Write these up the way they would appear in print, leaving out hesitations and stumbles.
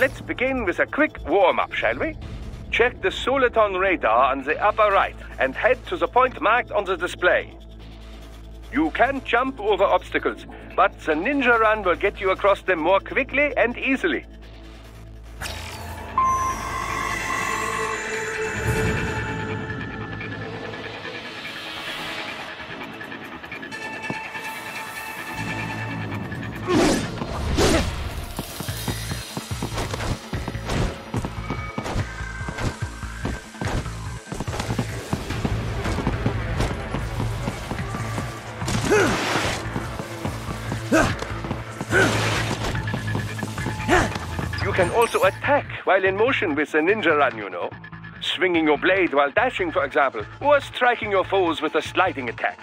Let's begin with a quick warm-up, shall we? Check the Soliton radar on the upper right and head to the point marked on the display. You can jump over obstacles, but the ninja run will get you across them more quickly and easily. You can also attack while in motion with the ninja run, you know. Swinging your blade while dashing, for example, or striking your foes with a sliding attack.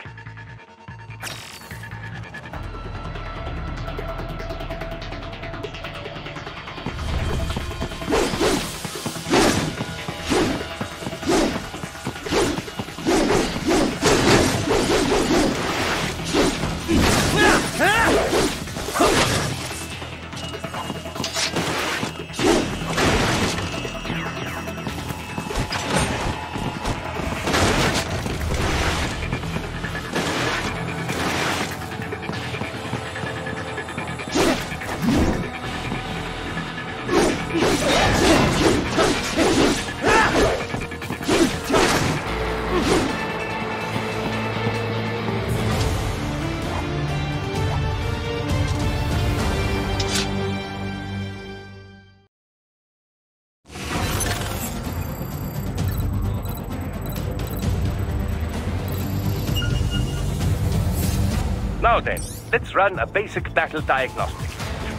Now then, let's run a basic battle diagnostic.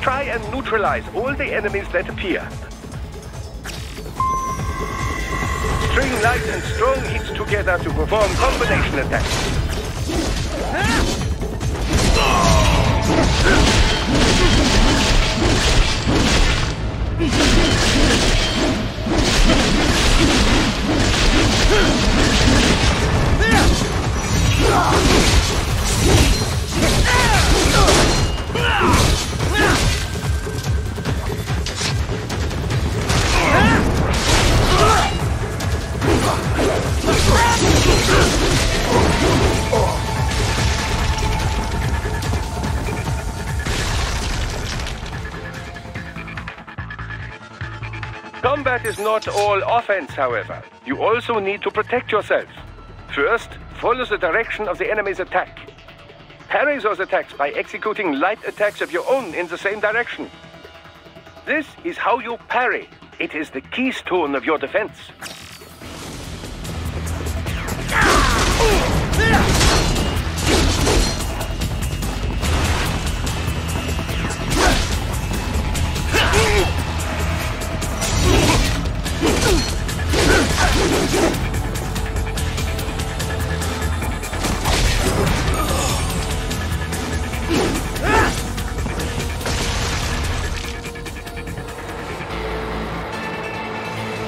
Try and neutralize all the enemies that appear. String light and strong hits together to perform combination attacks. Combat is not all offense, however. You also need to protect yourself. First, follow the direction of the enemy's attack. Parry those attacks by executing light attacks of your own in the same direction. This is how you parry. It is the keystone of your defense.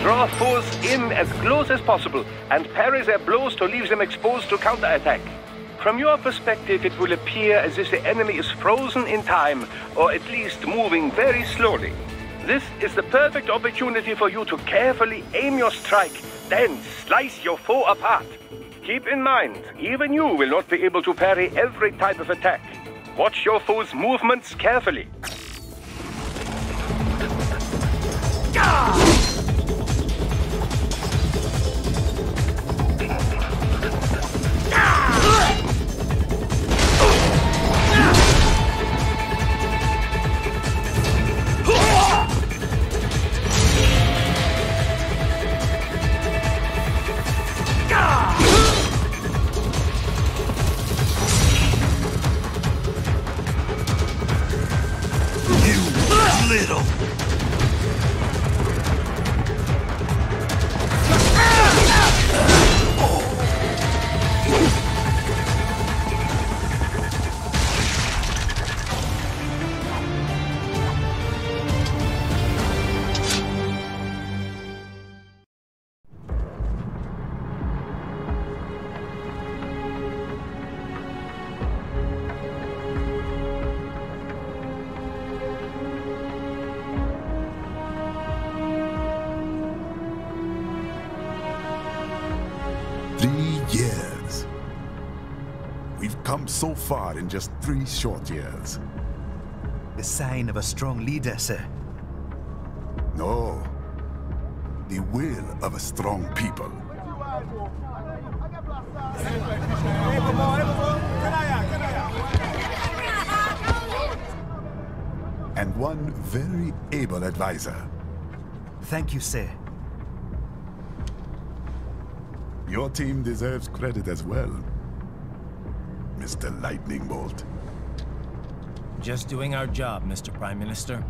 Draw foes in as close as possible and parry their blows to leave them exposed to counterattack. From your perspective, it will appear as if the enemy is frozen in time, or at least moving very slowly. This is the perfect opportunity for you to carefully aim your strike, then slice your foe apart. Keep in mind, even you will not be able to parry every type of attack. Watch your foe's movements carefully. Little. come so far in just 3 short years. The sign of a strong leader, sir. No. The will of a strong people. And one very able advisor. Thank you, sir. Your team deserves credit as well, Mr. Lightning Bolt. Just doing our job, Mr. Prime Minister.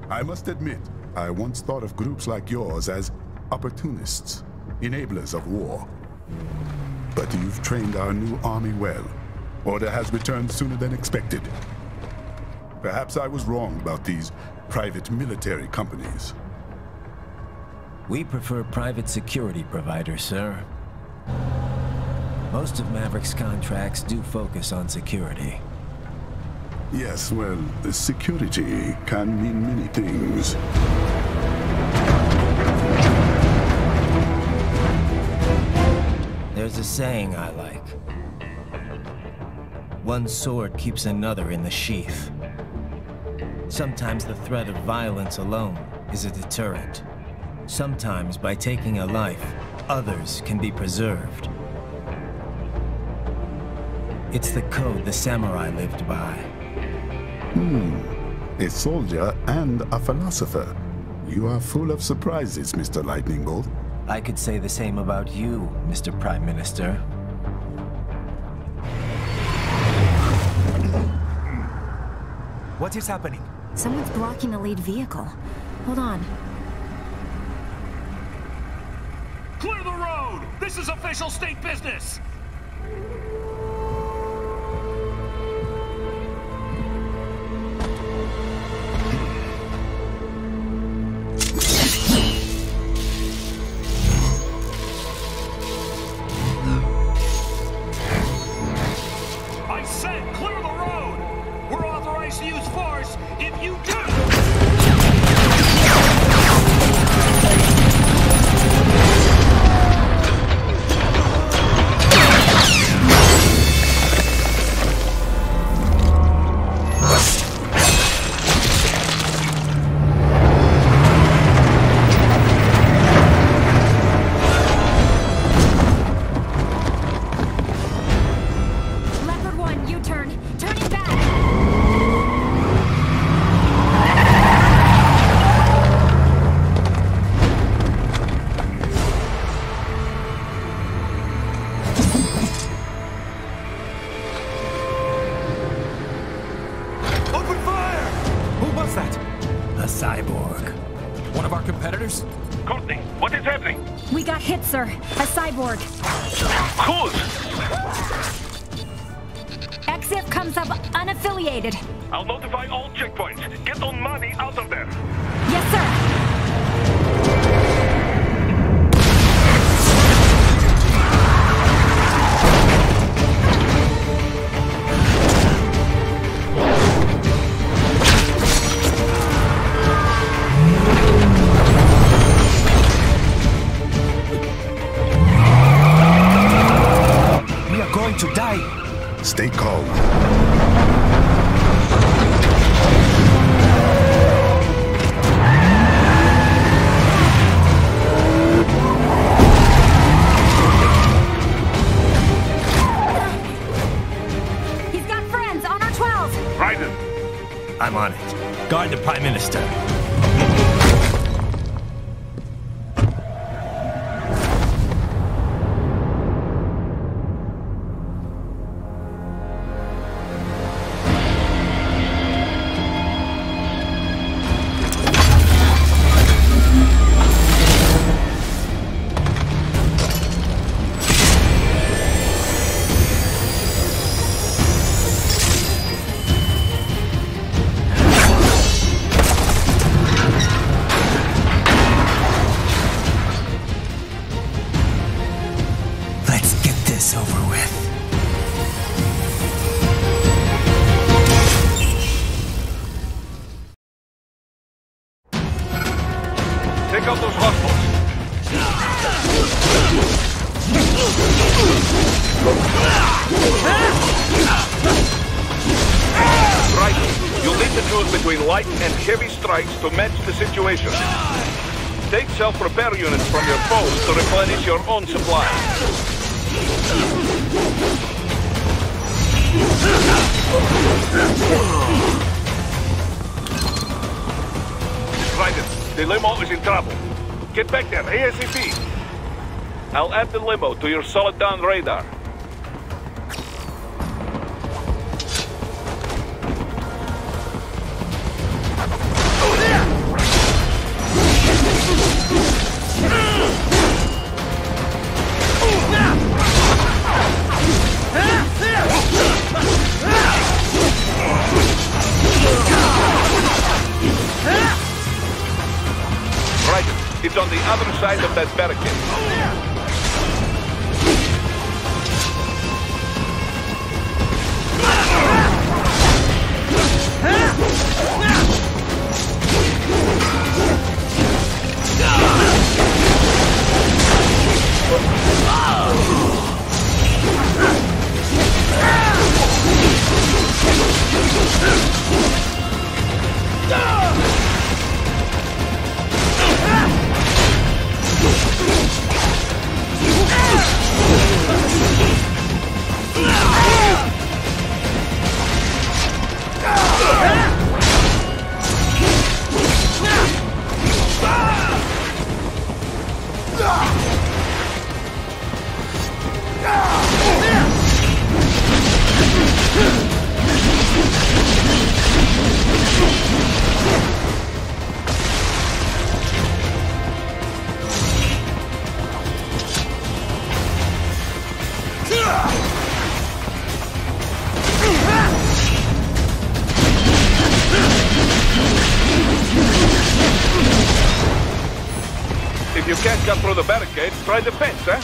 I must admit, I once thought of groups like yours as opportunists, enablers of war. But you've trained our new army well. Order has returned sooner than expected. Perhaps I was wrong about these private military companies. We prefer private security providers, sir. Most of Maverick's contracts do focus on security. Yes, well, security can mean many things. There's a saying I like. One sword keeps another in the sheath. Sometimes the threat of violence alone is a deterrent. Sometimes by taking a life, others can be preserved. It's the code the samurai lived by. A soldier and a philosopher. You are full of surprises, Mr. Lightning Bolt. I could say the same about you, Mr. Prime Minister. What is happening? Someone's blocking the lead vehicle. Hold on. Clear the road! This is official state business! I said clear the road! We're authorized to use force if you do! Leopard 1, U-turn. Turning back. Open fire! Who was that? A cyborg. One of our competitors? Courtney, what is happening? We got hit, sir. A cyborg. Whose? EXIF comes up unaffiliated. I'll notify all checkpoints. Get on money out of there. Yes, sir. We are going to die. Stay calm. He's got friends on our 12. Raiden, I'm on it. Guard the Prime Minister. choose between light and heavy strikes to match the situation. Take self-repair units from your foes to replenish your own supply. Raiden, the limo is in trouble. Get back there, ASAP. I'll add the limo to your solid down radar. It's on the other side of that barricade. If you can't cut through the barricade, try the fence, eh?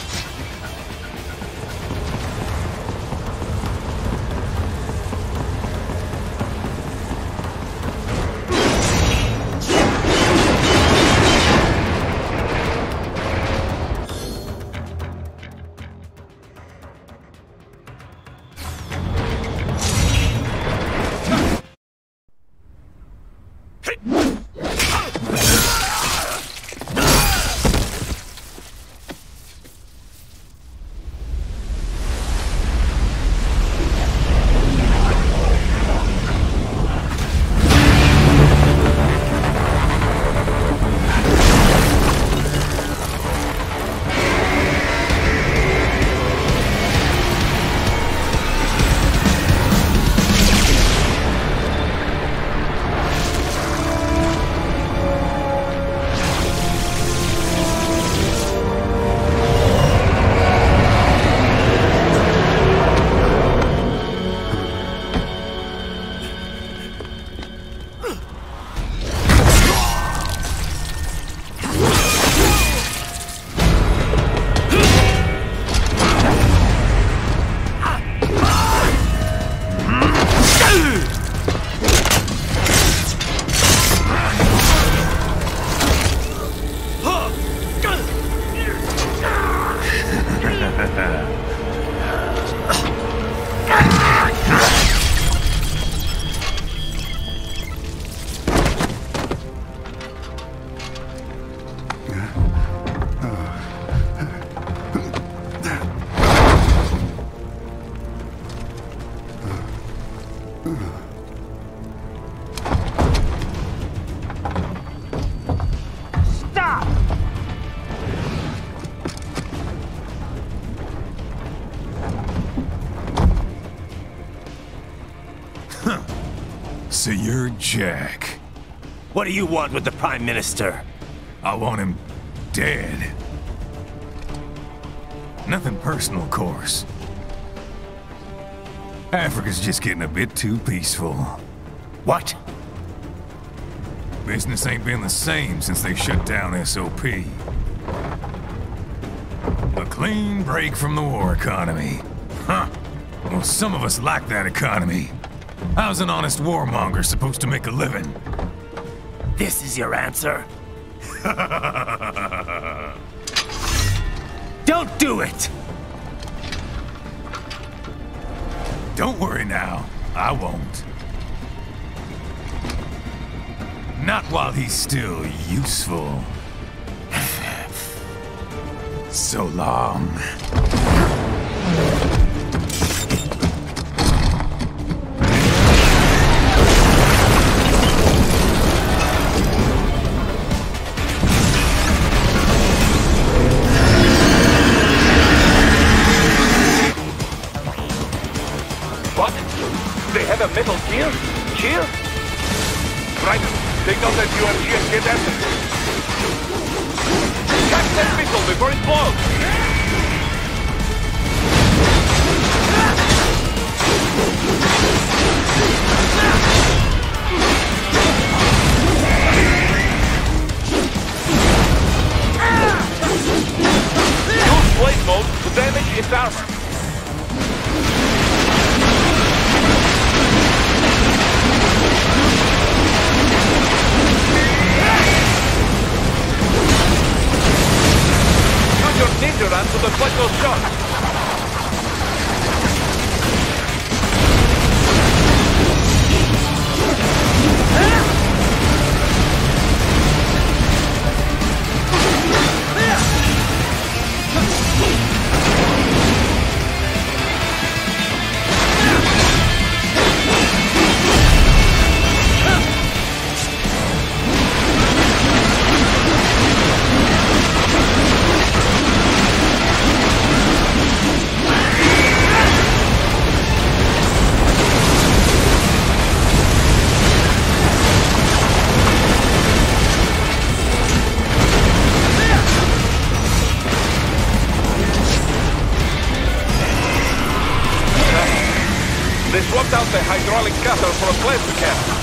So you're Jack. What do you want with the Prime Minister? I want him dead. Nothing personal, of course. Africa's just getting a bit too peaceful. What? Business ain't been the same since they shut down SOP. A clean break from the war economy. Huh. Well, some of us like that economy. How's an honest warmonger supposed to make a living? This is your answer? Don't do it! Don't worry now. I won't. Not while he's still useful. So long. What? They have a metal gear? Shield? Right. Signal that UMG and get after it. Catch that missile before it blows! Use blade mode to damage its armor. Use your ninja run to deflect those shots. They swapped out the hydraulic cutter for a plasma cannon.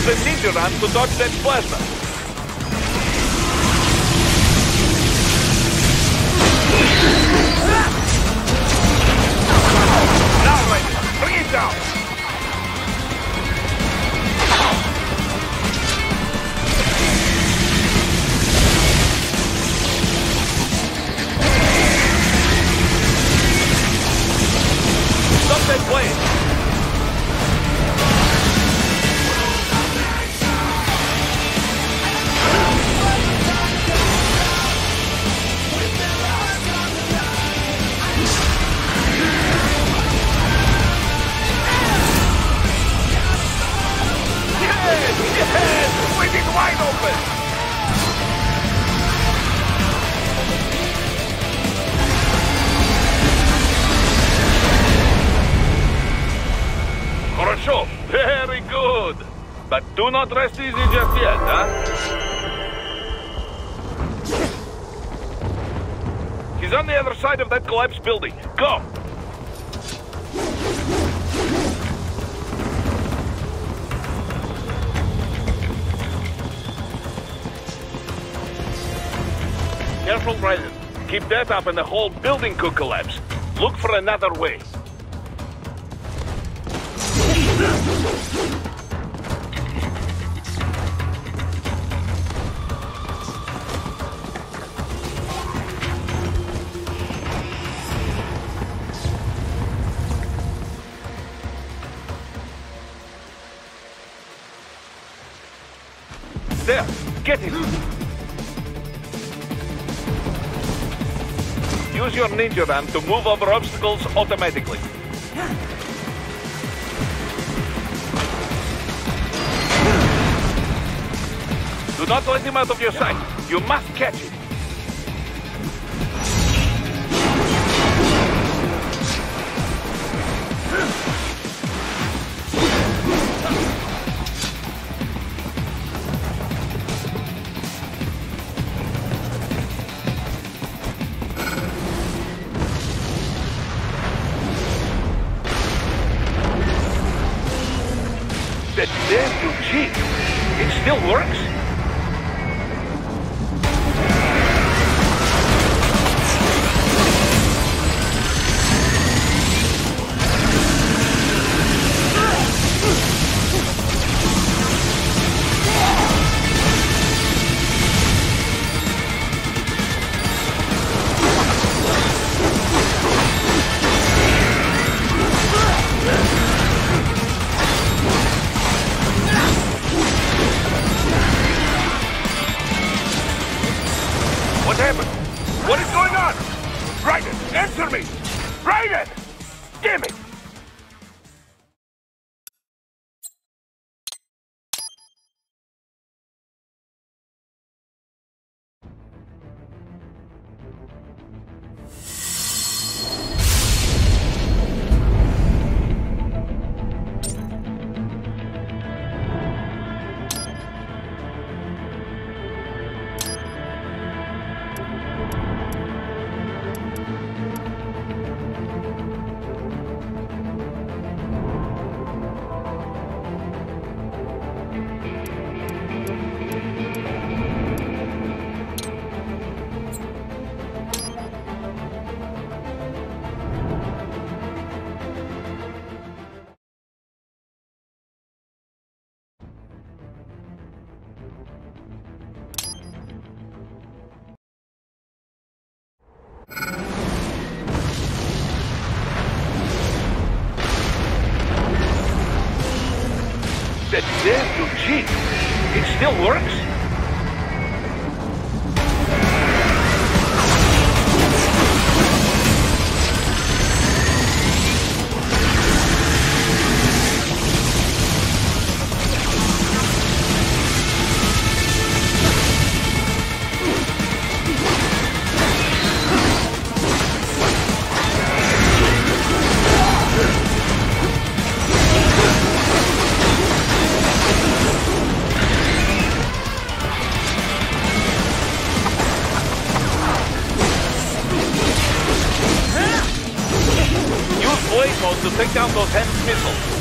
The ninja run to dodge that plasma. Now, Raiden, bring it down. Stop that blade. Wide open! Хорошо, very good. But do not rest easy just yet, huh? He's on the other side of that collapsed building. Go! Careful, Raiden. Keep that up and the whole building could collapse. Look for another way. There! Get him! Use your ninja van to move over obstacles automatically. Do not let him out of your sight. You must catch him. That damn Eugene! It still works? What happened? What is going on? Raiden, answer me! Raiden! Damn it! That damn Eugene! It still works? Blade mode to take down those heavy missiles.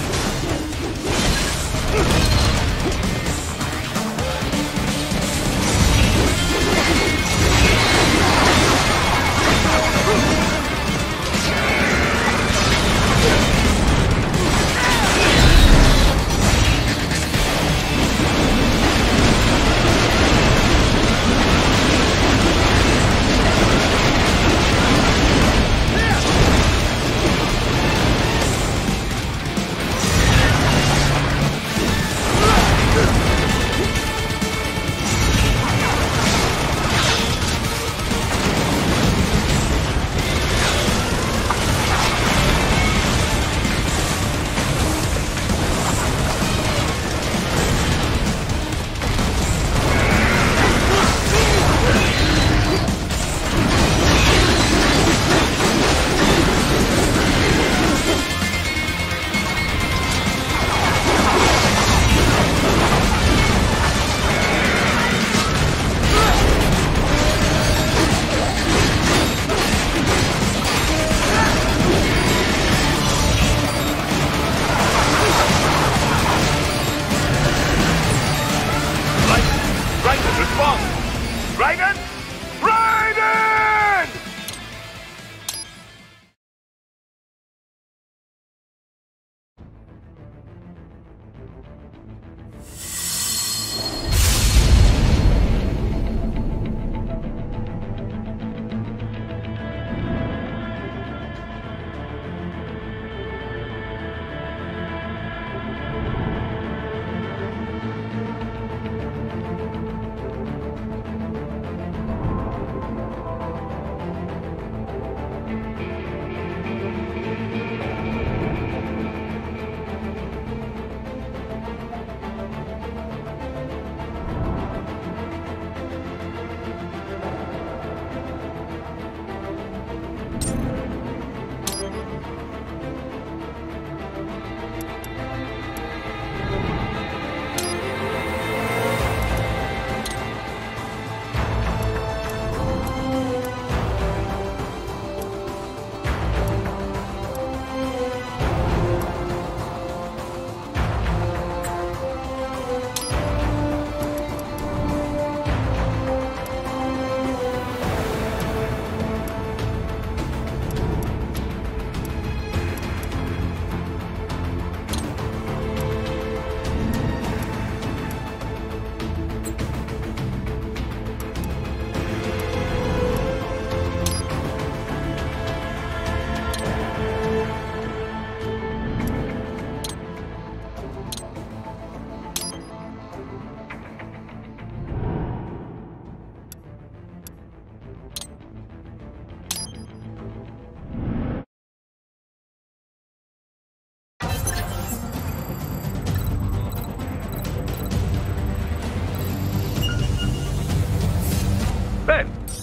Raiden! Raiden!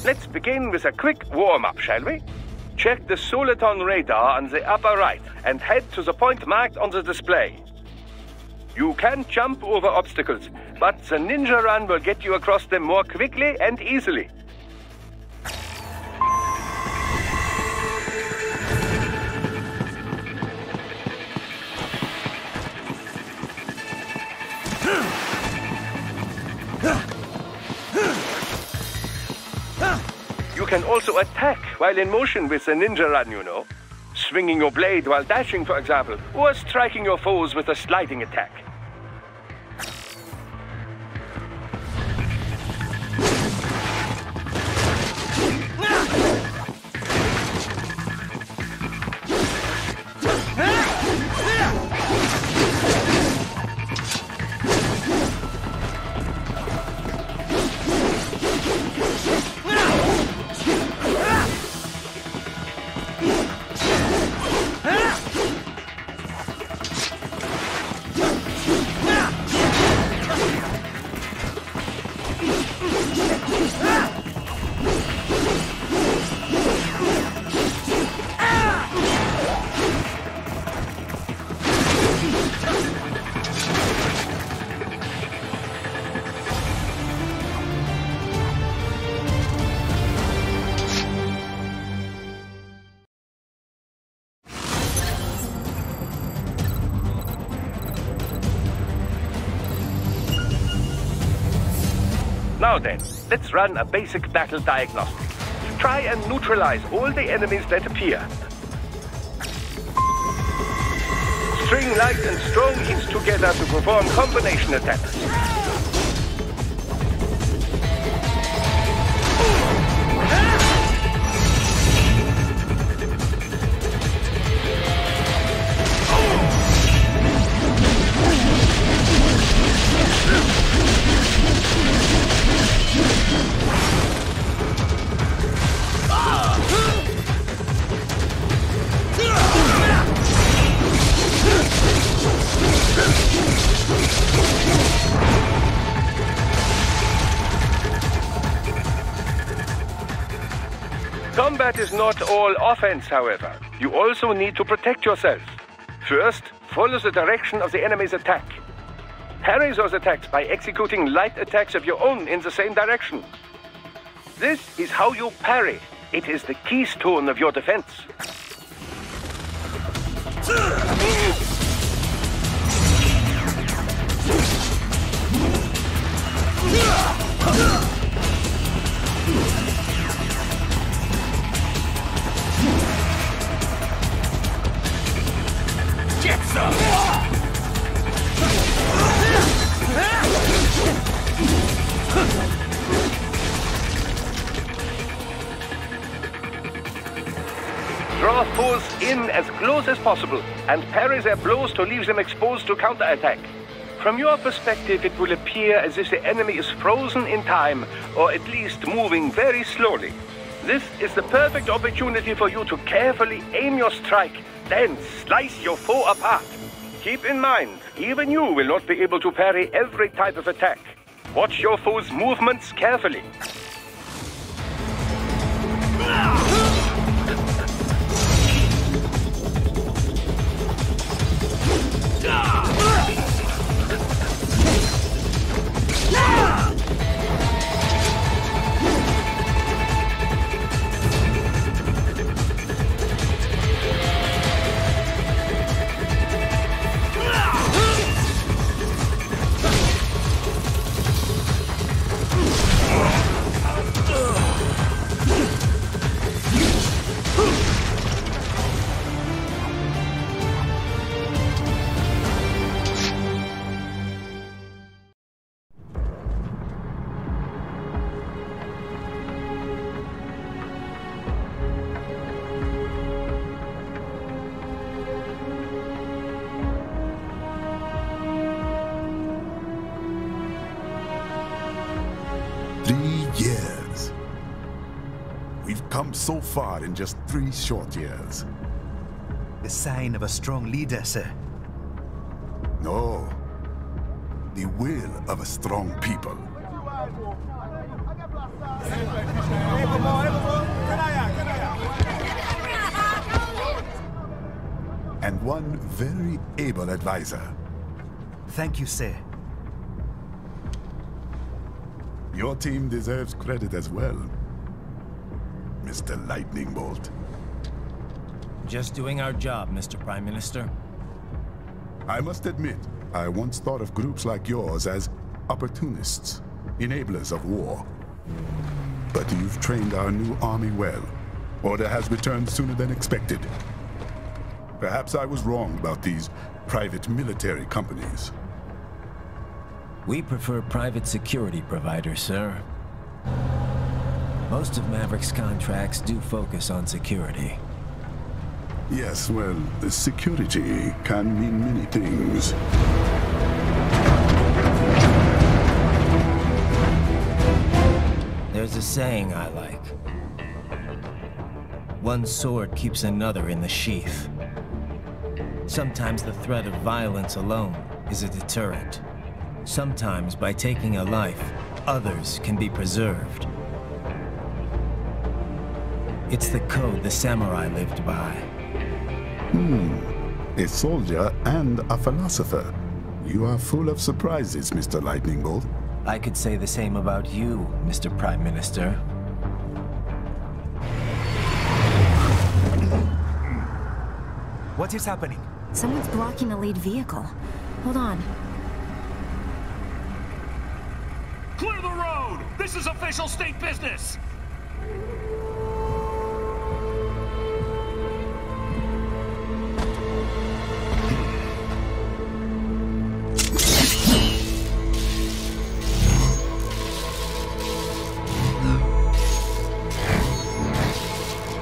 Let's begin with a quick warm-up, shall we? Check the Soliton radar on the upper right and head to the point marked on the display. You can jump over obstacles, but the ninja run will get you across them more quickly and easily. You can also attack while in motion with the ninja run, you know. Swinging your blade while dashing, for example, or striking your foes with a sliding attack. Now then, let's run a basic battle diagnostic. Try and neutralize all the enemies that appear. String light and strong hits together to perform combination attacks. Combat is not all offense, however. You also need to protect yourself. First, follow the direction of the enemy's attack. Parry those attacks by executing light attacks of your own in the same direction. This is how you parry. It is the keystone of your defense. Get some! Draw foes in as close as possible and parry their blows to leave them exposed to counterattack. From your perspective, it will appear as if the enemy is frozen in time, or at least moving very slowly. This is the perfect opportunity for you to carefully aim your strike, then slice your foe apart. Keep in mind, even you will not be able to parry every type of attack. Watch your foe's movements carefully. Years. We've come so far in just 3 short years. The sign of a strong leader, sir. No. The will of a strong people. And one very able advisor. Thank you, sir. Your team deserves credit as well, Mr. Lightning Bolt. Just doing our job, Mr. Prime Minister. I must admit, I once thought of groups like yours as opportunists, enablers of war. But you've trained our new army well. Order has returned sooner than expected. Perhaps I was wrong about these private military companies. We prefer private security providers, sir. Most of Maverick's contracts do focus on security. Yes, well, security can mean many things. There's a saying I like. One sword keeps another in the sheath. Sometimes the threat of violence alone is a deterrent. Sometimes by taking a life, others can be preserved. It's the code the samurai lived by. A soldier and a philosopher. You are full of surprises, Mr. Lightning Bolt. I could say the same about you, Mr. Prime Minister. What is happening? Someone's blocking the lead vehicle. Hold on. Clear the road! This is official state business!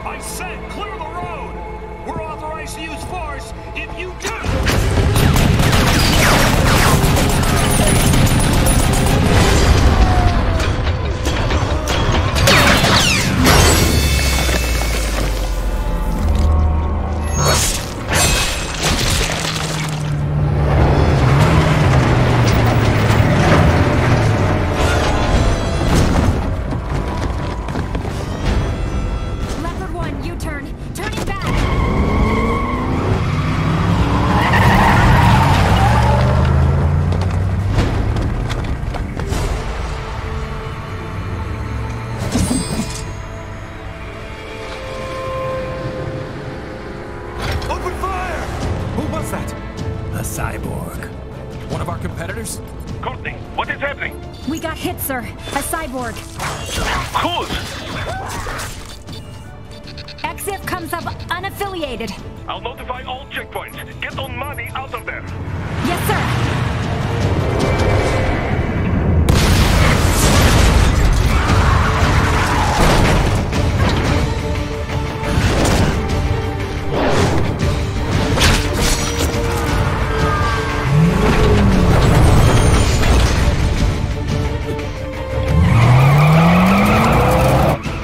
I said clear the road! We're authorized to use force if you do! Leopard 1, U-turn. Turning back. Open fire! Who was that? A cyborg. One of our competitors? Courtney, what is happening? We got hit, sir. A cyborg. Whose? EXIF comes up unaffiliated. I'll notify all checkpoints. Get on money out of there. Yes, sir.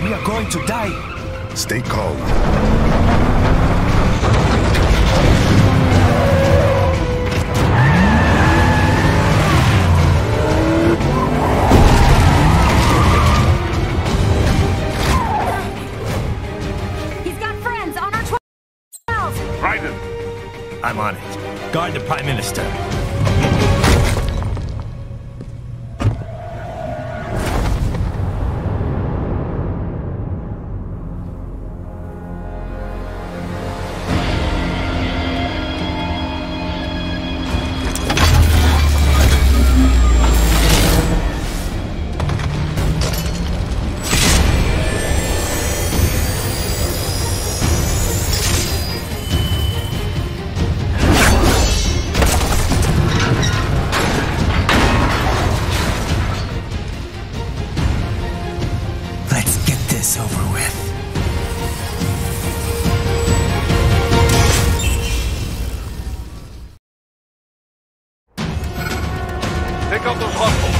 We are going to die. Stay calm. He's got friends on our 12. Raiden, I'm on it. Guard the Prime Minister. Let's get this over with. take out those hostiles.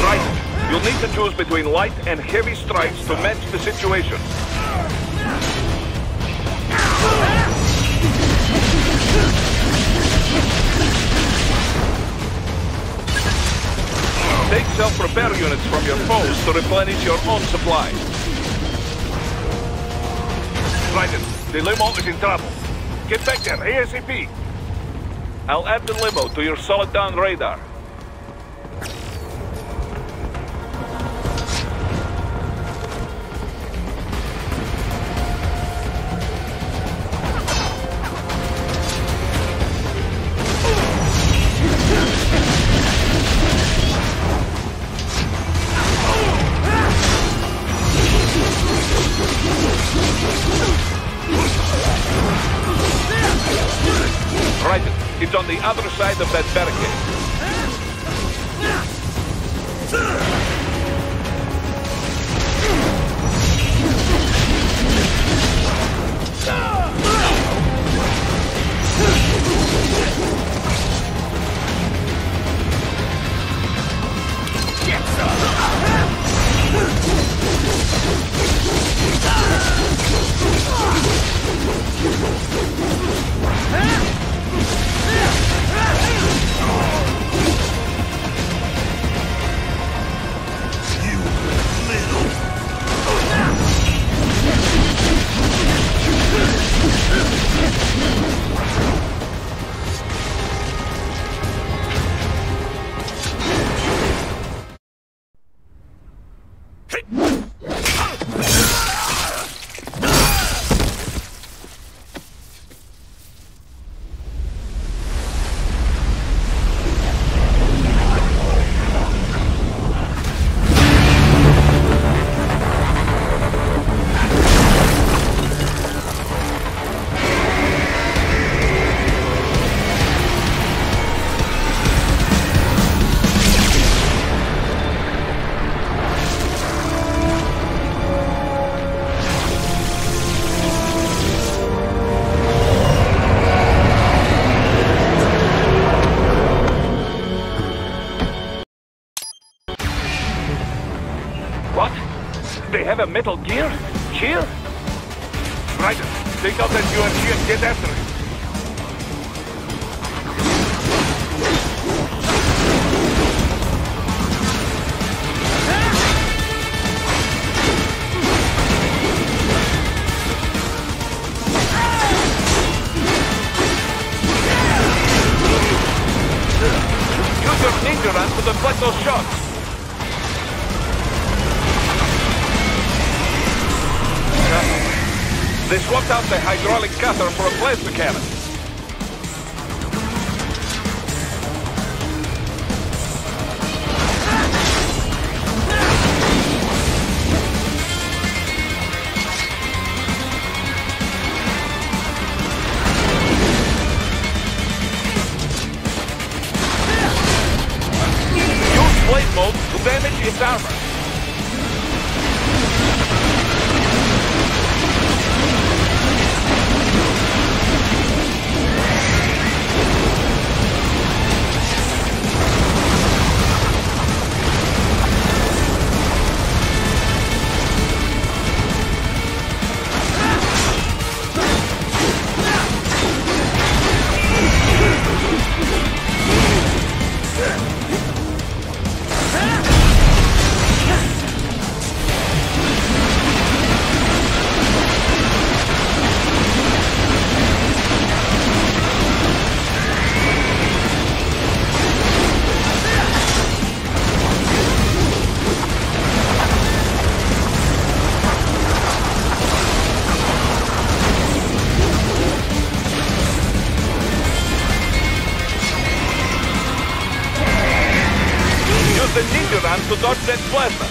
Right. You'll need to choose between light and heavy strikes to match the situation. self-repair units from your foes to replenish your own supplies. Raiden, the limo is in trouble. Get back there, ASAP. I'll add the limo to your solid down radar. It's on the other side of that barricade. Have a metal gear? Here? Right. Take out that UMG and get after it. Use your ninja run to deflect those shots. They swapped out the hydraulic cutter for a plasma cannon. Use blade mode to damage its armor. The ninja run to dodge that plasma.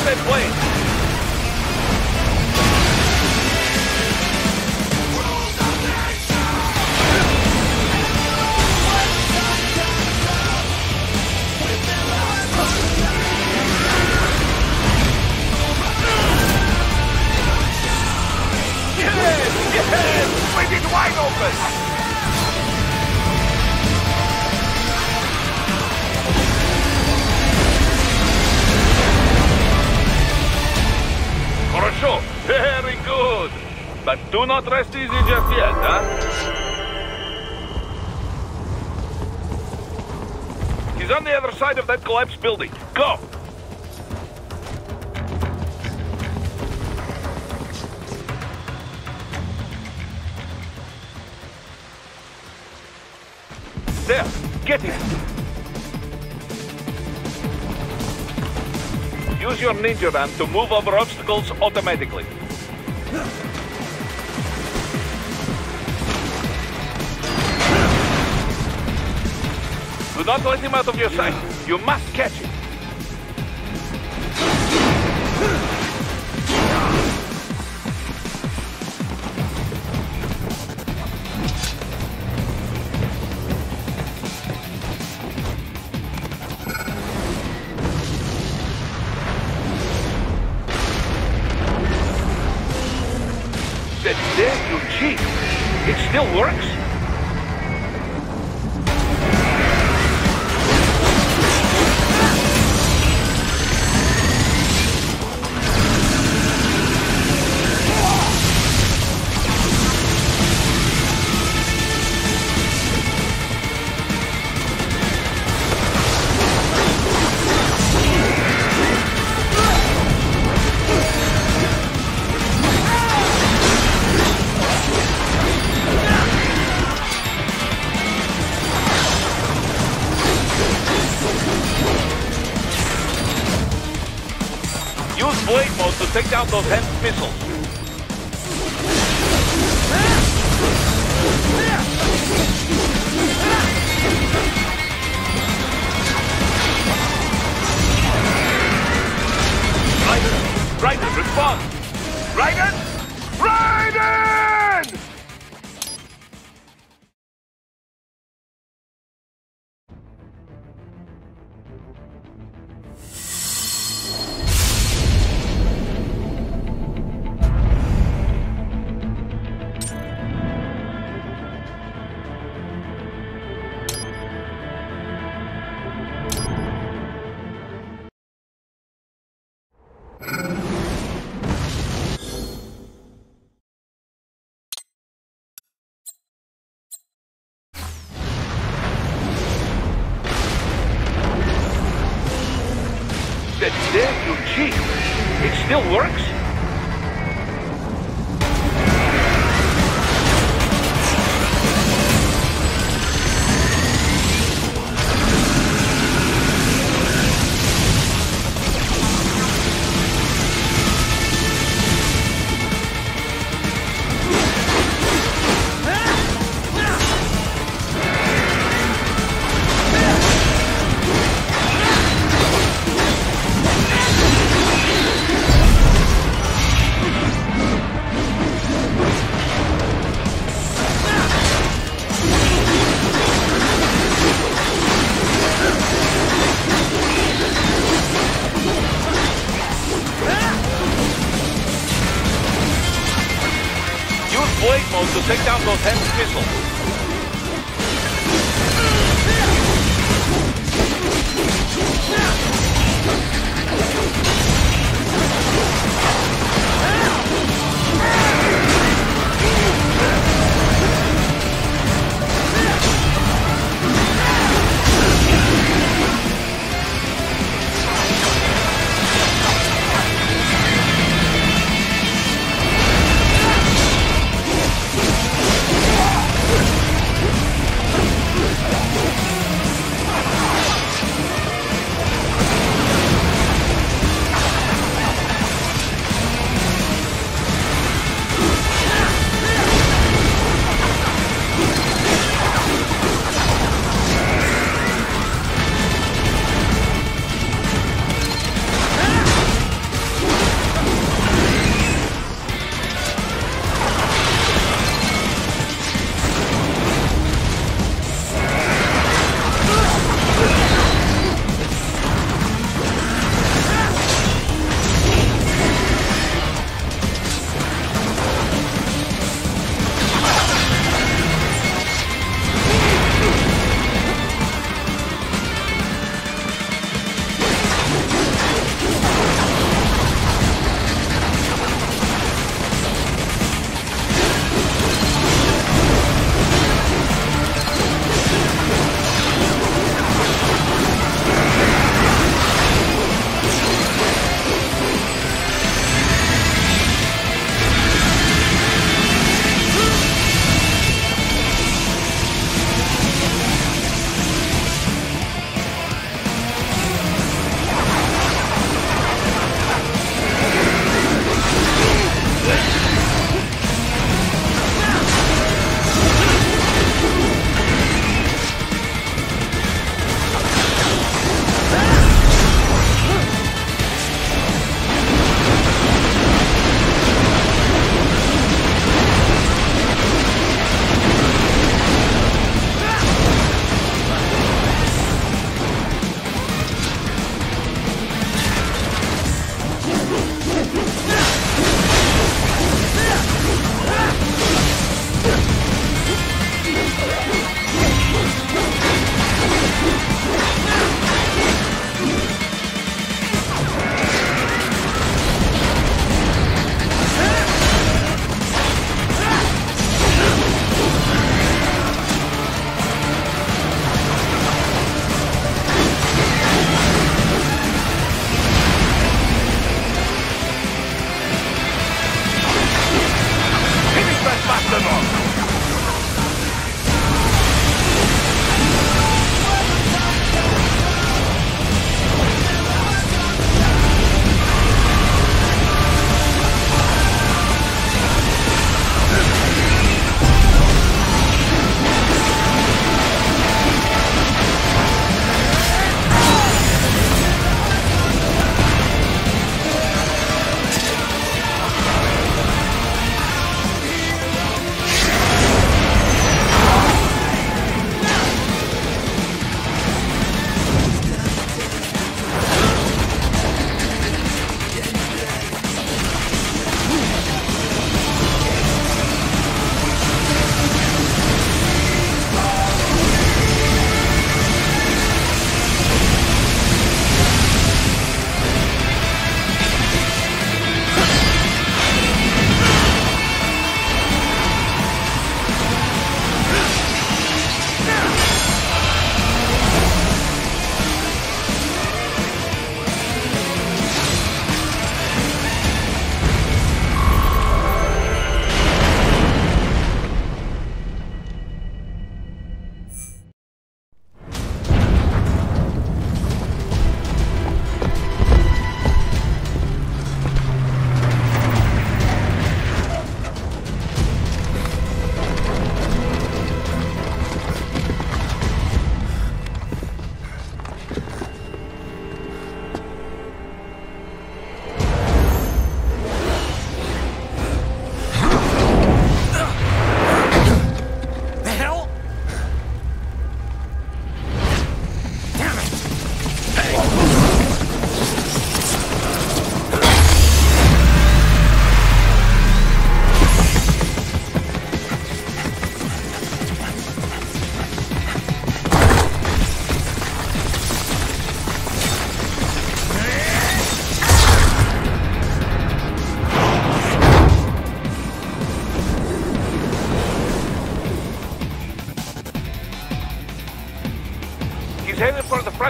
that plane! Yes! Swing it wide open! Хорошо, very good. But do not rest easy just yet, huh? He's on the other side of that collapsed building. Go! There, get him! Use your ninja ramp to move over obstacles automatically. Do not let him out of your sight. You must catch him. There you cheat. It still works? Use blade mode to take down those HEMS missiles. Raiden, respond! Raiden! Raiden! There you cheat. It still works? Blade mode to take down those HEMS missiles.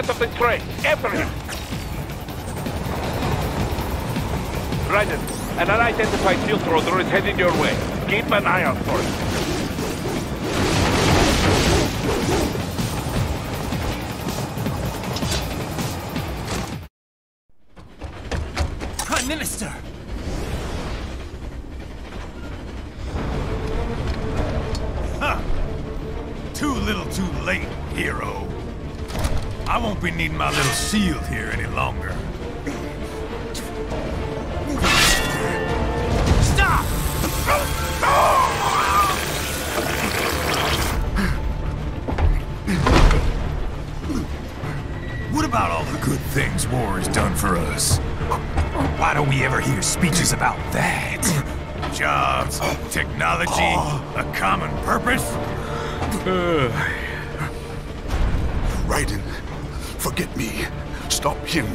front of the train. After him. Raiden, an unidentified field rotor is headed your way. Keep an eye out for it. Prime Minister! Huh. Too little too late, hero. I won't be needing my little shield here any longer. Stop! What about all the good things war has done for us? Why don't we ever hear speeches about that? Jobs, technology, a common purpose? Raiden, forget me. Stop him.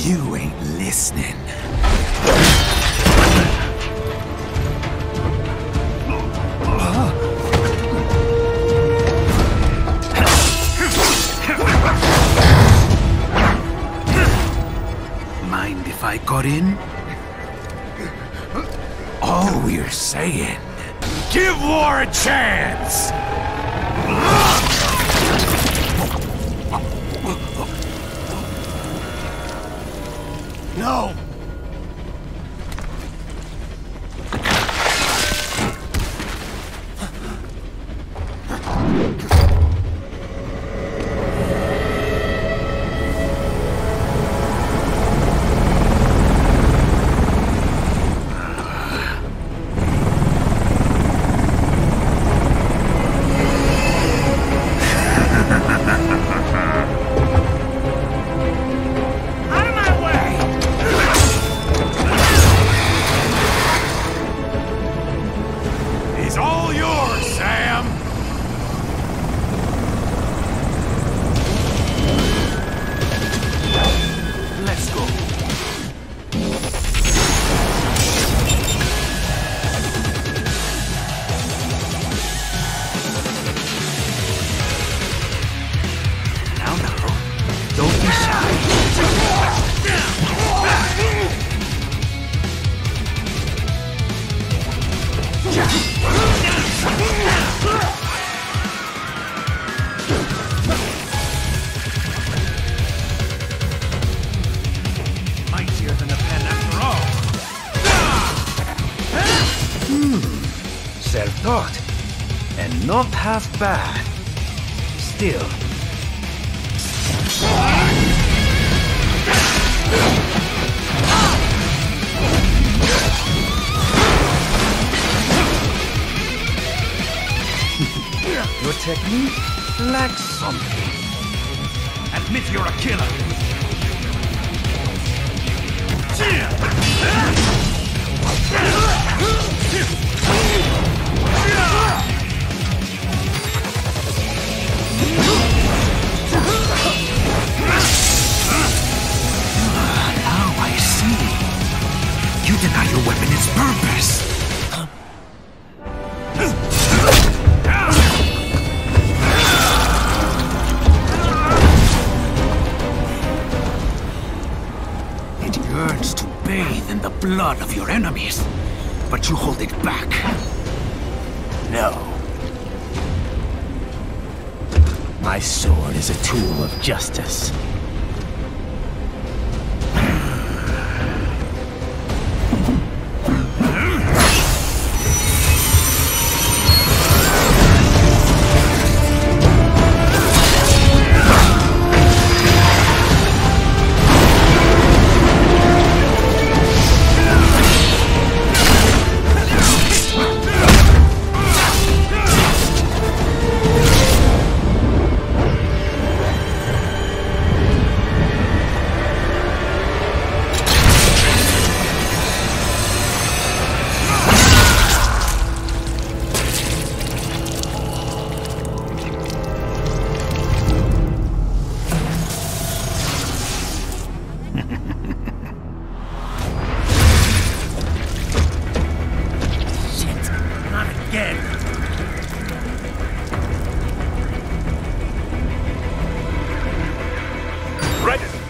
You ain't listening. Mind if I got in? All we're saying... Give war a chance! No! Mightier than a pen after all. Self-taught. And not half bad. Still. Your technique lacks something. Admit you're a killer. Now I see. You deny your weapon its purpose. It yearns to bathe in the blood of your enemies, but you hold it back. No. My sword is a tool of justice.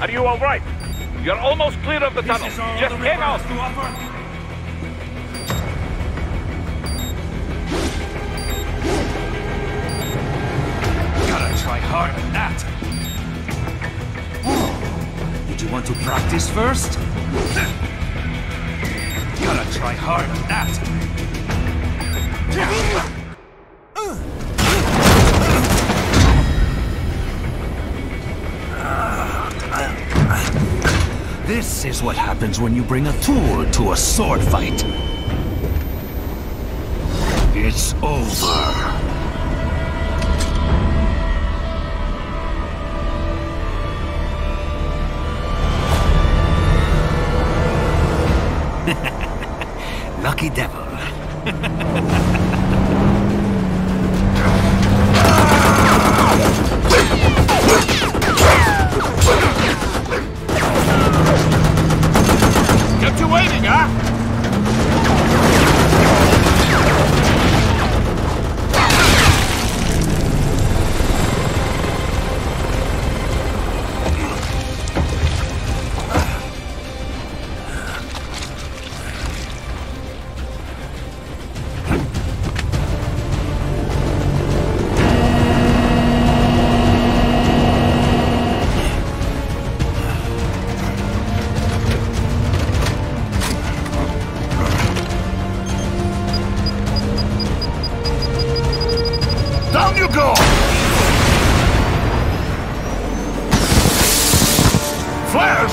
Are you all right? You're almost clear of the tunnel. Just hang on. Gotta try harder than that. Did you want to practice first? Gotta try harder than that. This is what happens when you bring a tool to a sword fight. It's over. Lucky devil. Get you waiting, huh? Down you go! Flares!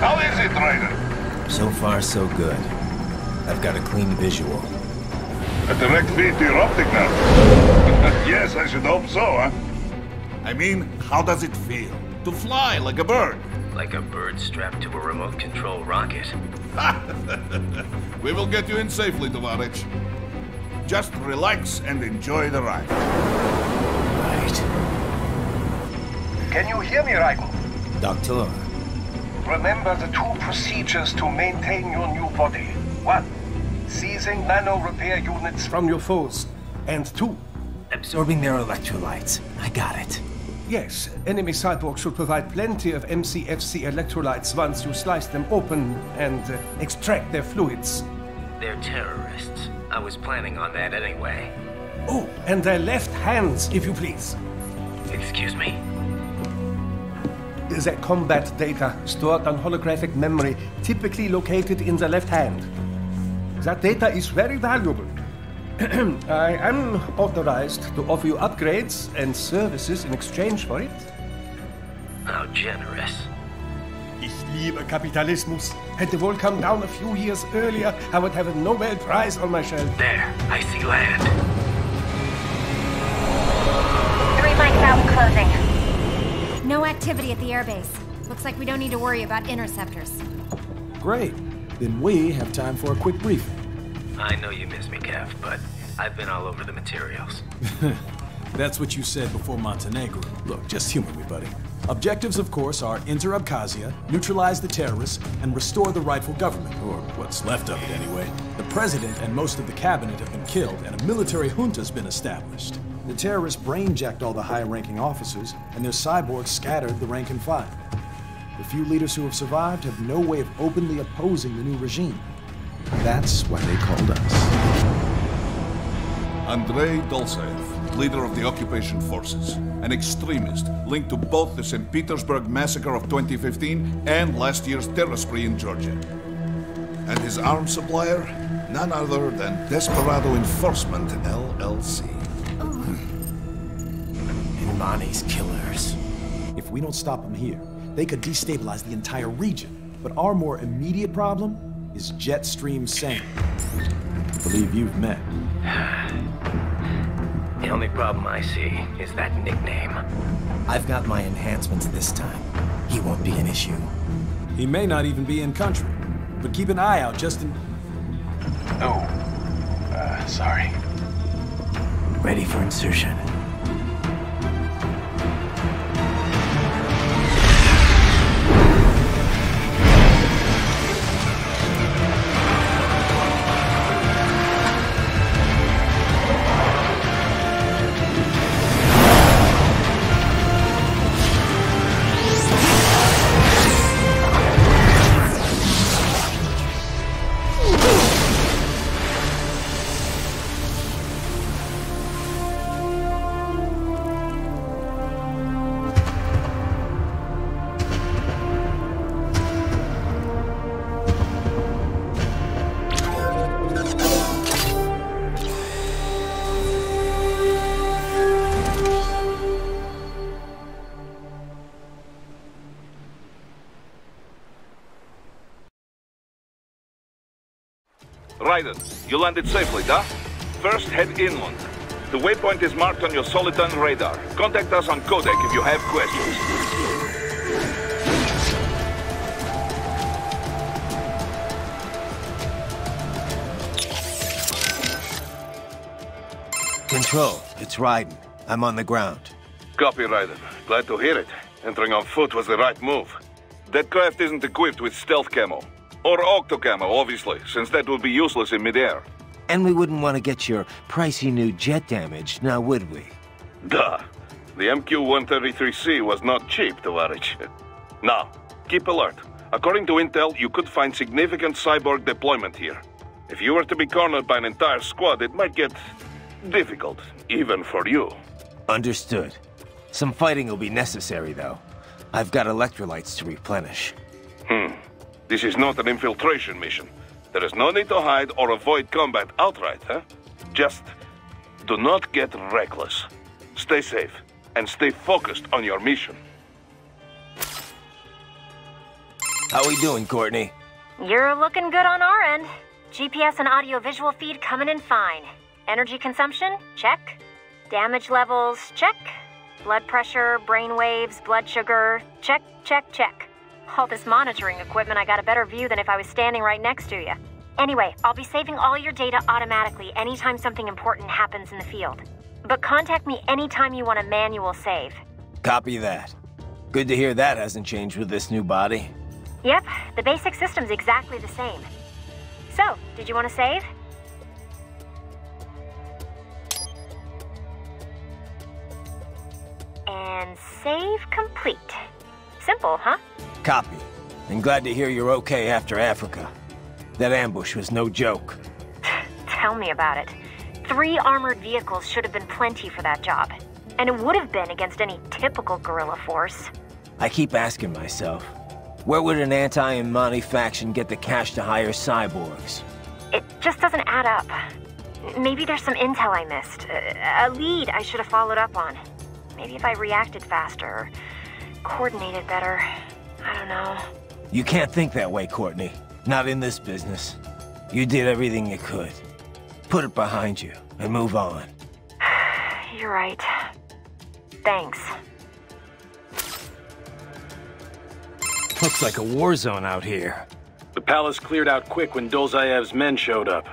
How is it, Ryder? So far, so good. I've got a clean visual. A direct feed to your optic nerve. Yes, I should hope so, huh? I mean, how does it feel? To fly like a bird? Like a bird strapped to a remote control rocket. We will get you in safely, Tovarich. Just relax and enjoy the ride. Right. Can you hear me, Raiko? Doctor, Remember the two procedures to maintain your new body. 1. Seizing nano repair units from your foes. And 2. absorbing their electrolytes. I got it. Yes, enemy cyborgs should provide plenty of MCFC electrolytes once you slice them open and extract their fluids. They're terrorists. I was planning on that anyway. Oh, and their left hands, if you please. Excuse me? The combat data stored on holographic memory, typically located in the left hand. That data is very valuable. I am authorized to offer you upgrades and services in exchange for it. How generous. Ich liebe Kapitalismus. Had the wall come down a few years earlier, I would have a Nobel Prize on my shelf. There, I see land. 3 mics out and closing. No activity at the airbase. Looks like we don't need to worry about interceptors. Great. Then we have time for a quick briefing. I know you miss me, Kev, but I've been all over the materials. That's what you said before Montenegro. Look, just humor me, buddy. Objectives, of course, are enter Abkhazia, neutralize the terrorists, and restore the rightful government, or what's left of it anyway. The president and most of the cabinet have been killed, and a military junta's been established. The terrorists brain-jacked all the high-ranking officers, and their cyborgs scattered the rank and file. The few leaders who have survived have no way of openly opposing the new regime. That's why they called us. Andrei Dolzaev, leader of the occupation forces, an extremist linked to both the St. Petersburg massacre of 2015 and last year's terror spree in Georgia. And his arms supplier, none other than Desperado Enforcement, LLC. Imani's killers. If we don't stop them here, they could destabilize the entire region. But our more immediate problem is Jetstream Sane. I believe you've met. The only problem I see is that nickname. I've got my enhancements this time. He won't be an issue. He may not even be in country, but keep an eye out just in... Oh, sorry. Ready for insertion. Raiden, you landed safely, da? First, head inland. The waypoint is marked on your Soliton radar. Contact us on Codec if you have questions. Control, it's Raiden. I'm on the ground. Copy, Raiden. Glad to hear it. Entering on foot was the right move. That craft isn't equipped with stealth camo. Or octo-camo, obviously, since that would be useless in midair. And we wouldn't want to get your pricey new jet damaged, now would we? Duh. The MQ-133C was not cheap, Tovarich. Now, keep alert. According to intel, you could find significant cyborg deployment here. If you were to be cornered by an entire squad, it might get difficult, even for you. Understood. Some fighting will be necessary, though. I've got electrolytes to replenish. This is not an infiltration mission. There is no need to hide or avoid combat outright, huh? Just do not get reckless. Stay safe, and stay focused on your mission. How we doing, Courtney? You're looking good on our end. GPS and audio-visual feed coming in fine. Energy consumption? Check. Damage levels? Check. Blood pressure, brain waves, blood sugar? Check, check, check. All this monitoring equipment, I got a better view than if I was standing right next to you. Anyway, I'll be saving all your data automatically anytime something important happens in the field. But contact me anytime you want a manual save. Copy that. Good to hear that hasn't changed with this new body. Yep, the basic system's exactly the same. So, did you want to save? And save complete. Simple, huh? Copy. And glad to hear you're okay after Africa. That ambush was no joke. Tell me about it. 3 armored vehicles should have been plenty for that job. And it would have been against any typical guerrilla force. I keep asking myself, where would an anti-Imani faction get the cash to hire cyborgs? It just doesn't add up. Maybe there's some intel I missed. A lead I should have followed up on. Maybe if I reacted faster, or coordinated better. I don't know. You can't think that way, Courtney. Not in this business. You did everything you could. Put it behind you and move on. You're right. Thanks. Looks like a war zone out here. The palace cleared out quick when Dolzaev's men showed up.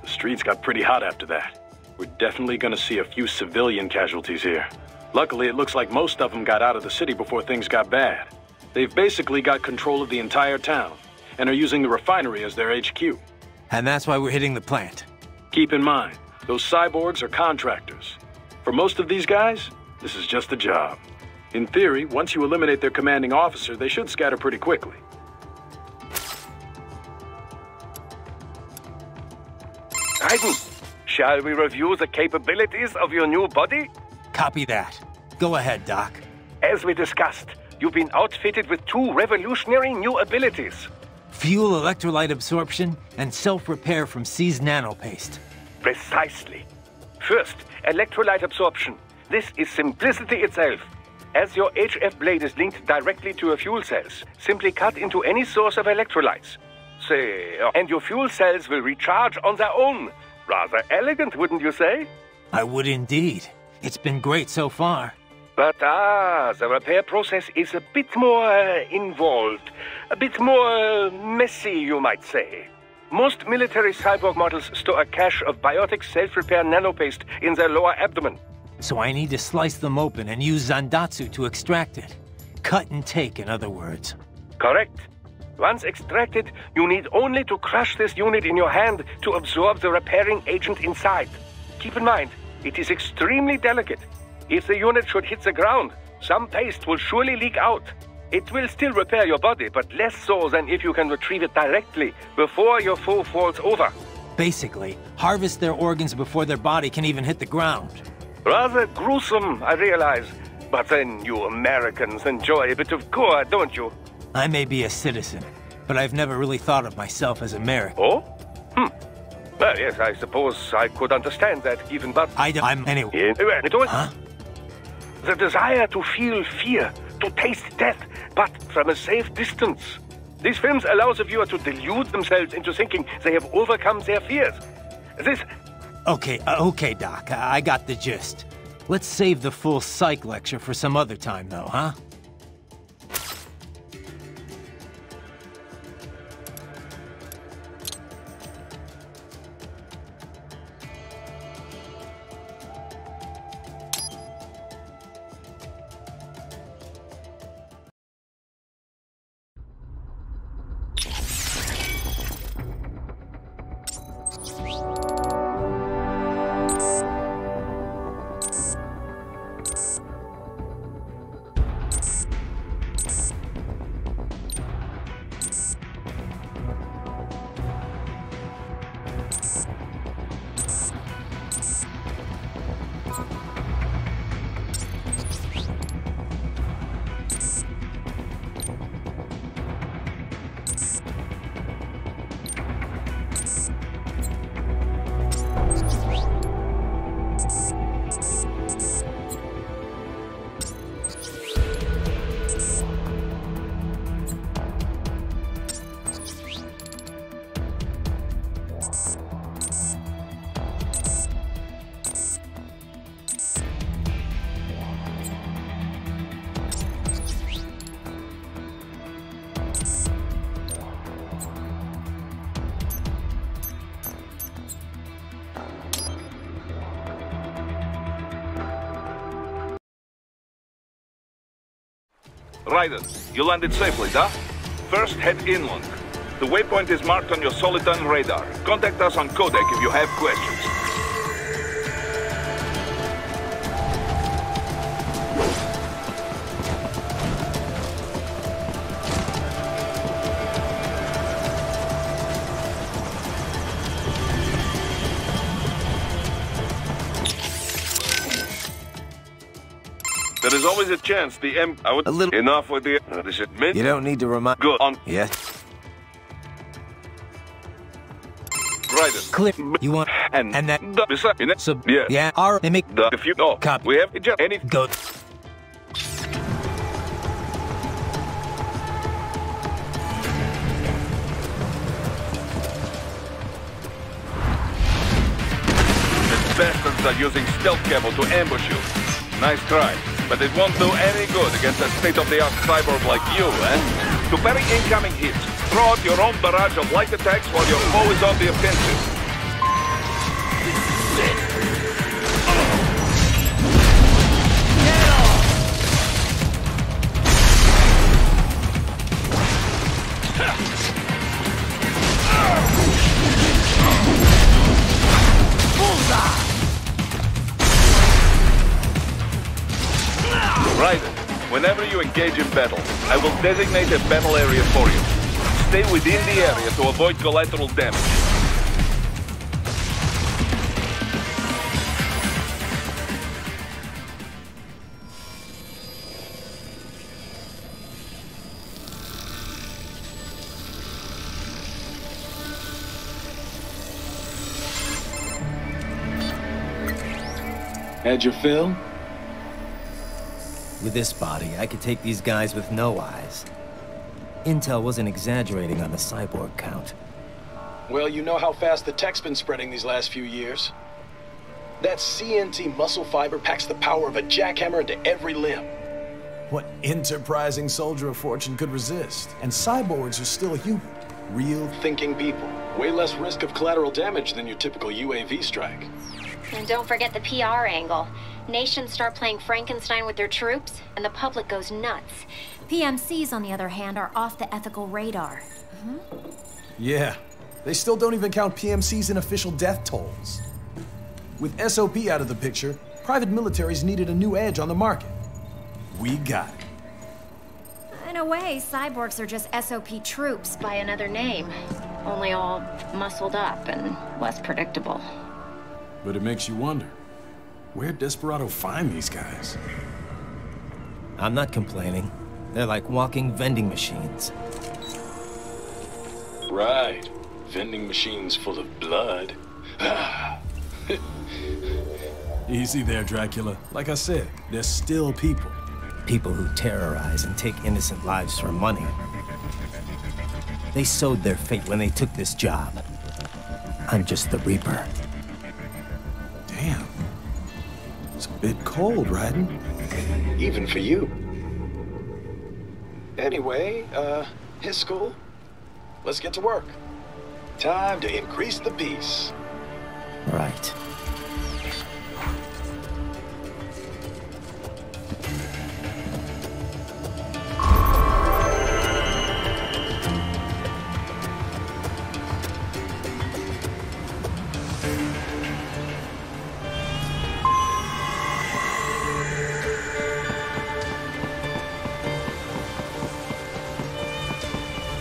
The streets got pretty hot after that. we're definitely gonna see a few civilian casualties here. Luckily, it looks like most of them got out of the city before things got bad. They've basically got control of the entire town, and are using the refinery as their HQ. And that's why we're hitting the plant. Keep in mind, those cyborgs are contractors. For most of these guys, this is just a job. In theory, once you eliminate their commanding officer, they should scatter pretty quickly. Raiden, shall we review the capabilities of your new body? Copy that. Go ahead, Doc. As we discussed, you've been outfitted with 2 revolutionary new abilities. Fuel electrolyte absorption and self-repair from C's nanopaste. Precisely. First, electrolyte absorption. This is simplicity itself. As your HF blade is linked directly to your fuel cells, simply cut into any source of electrolytes. And your fuel cells will recharge on their own. Rather elegant, wouldn't you say? I would indeed. It's been great so far. But the repair process is a bit more involved. A bit more messy, you might say. Most military cyborg models store a cache of biotic self-repair nanopaste in their lower abdomen. So I need to slice them open and use Zandatsu to extract it. Cut and take, in other words. Correct. Once extracted, you need only to crush this unit in your hand to absorb the repairing agent inside. Keep in mind, it is extremely delicate. If the unit should hit the ground, some paste will surely leak out. It will still repair your body, but less so than if you can retrieve it directly before your foe falls over. Basically, harvest their organs before their body can even hit the ground. Rather gruesome, I realize. But then you Americans enjoy a bit of gore, don't you? I may be a citizen, but I've never really thought of myself as American. Oh? Well, yes, I suppose I could understand that even, but... I'm anyway. Huh? The desire to feel fear, to taste death, but from a safe distance. These films allow the viewer to delude themselves into thinking they have overcome their fears. This... Okay, Doc, I got the gist. Let's save the full psych lecture for some other time, though, huh? Raiden, you landed safely, da? First, head inland. The waypoint is marked on your Soliton radar. Contact us on Codec if you have questions. There is always a chance the I would... Enough with the... This admit... You don't need to remind... Good. On... Yes? Raiden. Clip. You want... And that... Yeah. Yeah. Our... They make... If you... Oh. Copy. We have... Just... Any... Go... The bastards are using stealth camo to ambush you. Nice try, but it won't do any good against a state-of-the-art cyborg like you, eh? To parry incoming hits, throw out your own barrage of light attacks while your foe is on the offensive. Whenever you engage in battle, I will designate a battle area for you. Stay within the area to avoid collateral damage. Had your fill? With this body, I could take these guys with no eyes. Intel wasn't exaggerating on the cyborg count. Well, you know how fast the tech's been spreading these last few years. That CNT muscle fiber packs the power of a jackhammer into every limb. What enterprising soldier of fortune could resist? And cyborgs are still human. Real thinking people. Way less risk of collateral damage than your typical UAV strike. And don't forget the PR angle. Nations start playing Frankenstein with their troops, and the public goes nuts. PMCs, on the other hand, are off the ethical radar. Yeah, they still don't even count PMCs in official death tolls. With SOP out of the picture, private militaries needed a new edge on the market. We got it. In a way, cyborgs are just SOP troops By another name. Only all muscled up and less predictable. But it makes you wonder, where'd Desperado find these guys? I'm not complaining. They're like walking vending machines. Right. Vending machines full of blood. Easy there, Dracula. Like I said, they're still people. People who terrorize and take innocent lives for money. They sowed their fate when they took this job. I'm just the Reaper. Damn. It's a bit cold, Raiden. Even for you. Anyway, his school. Let's get to work. Time to increase the peace. Right.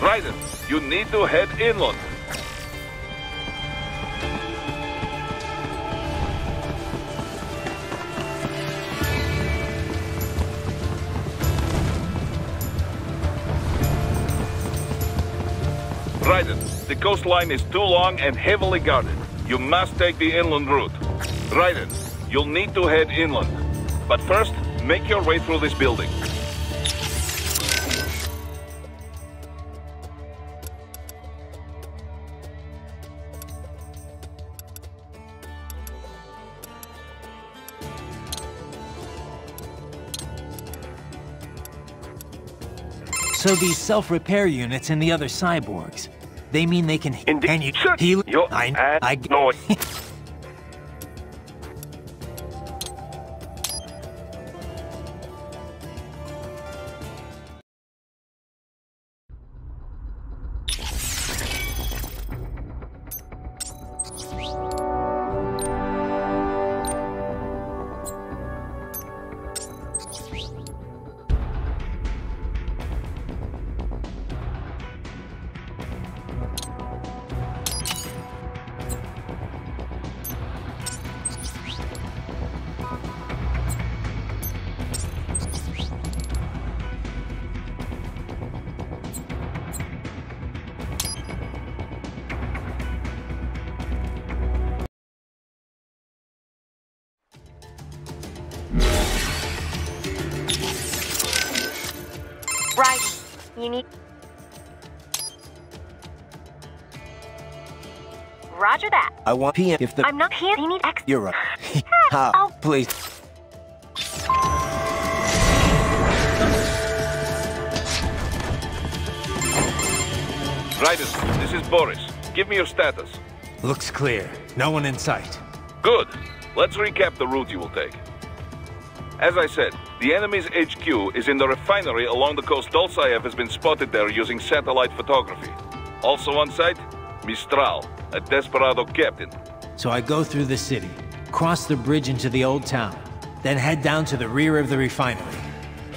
Raiden, you need to head inland. Raiden, the coastline is too long and heavily guarded. You must take the inland route. Raiden, you'll need to head inland. But first, make your way through this building. So these self-repair units and the other cyborgs, they mean they can Indeed, heal? no. Right. You need... Roger that. I want PM if the... I'm not here. You need X. You're right. How? Please. Raiden, this is Boris. Give me your status. Looks clear. No one in sight. Good. Let's recap the route you will take. As I said, the enemy's HQ is in the refinery along the coast. Dolzaev has been spotted there using satellite photography. Also on site, Mistral, a Desperado captain. So I go through the city, cross the bridge into the old town, then head down to the rear of the refinery.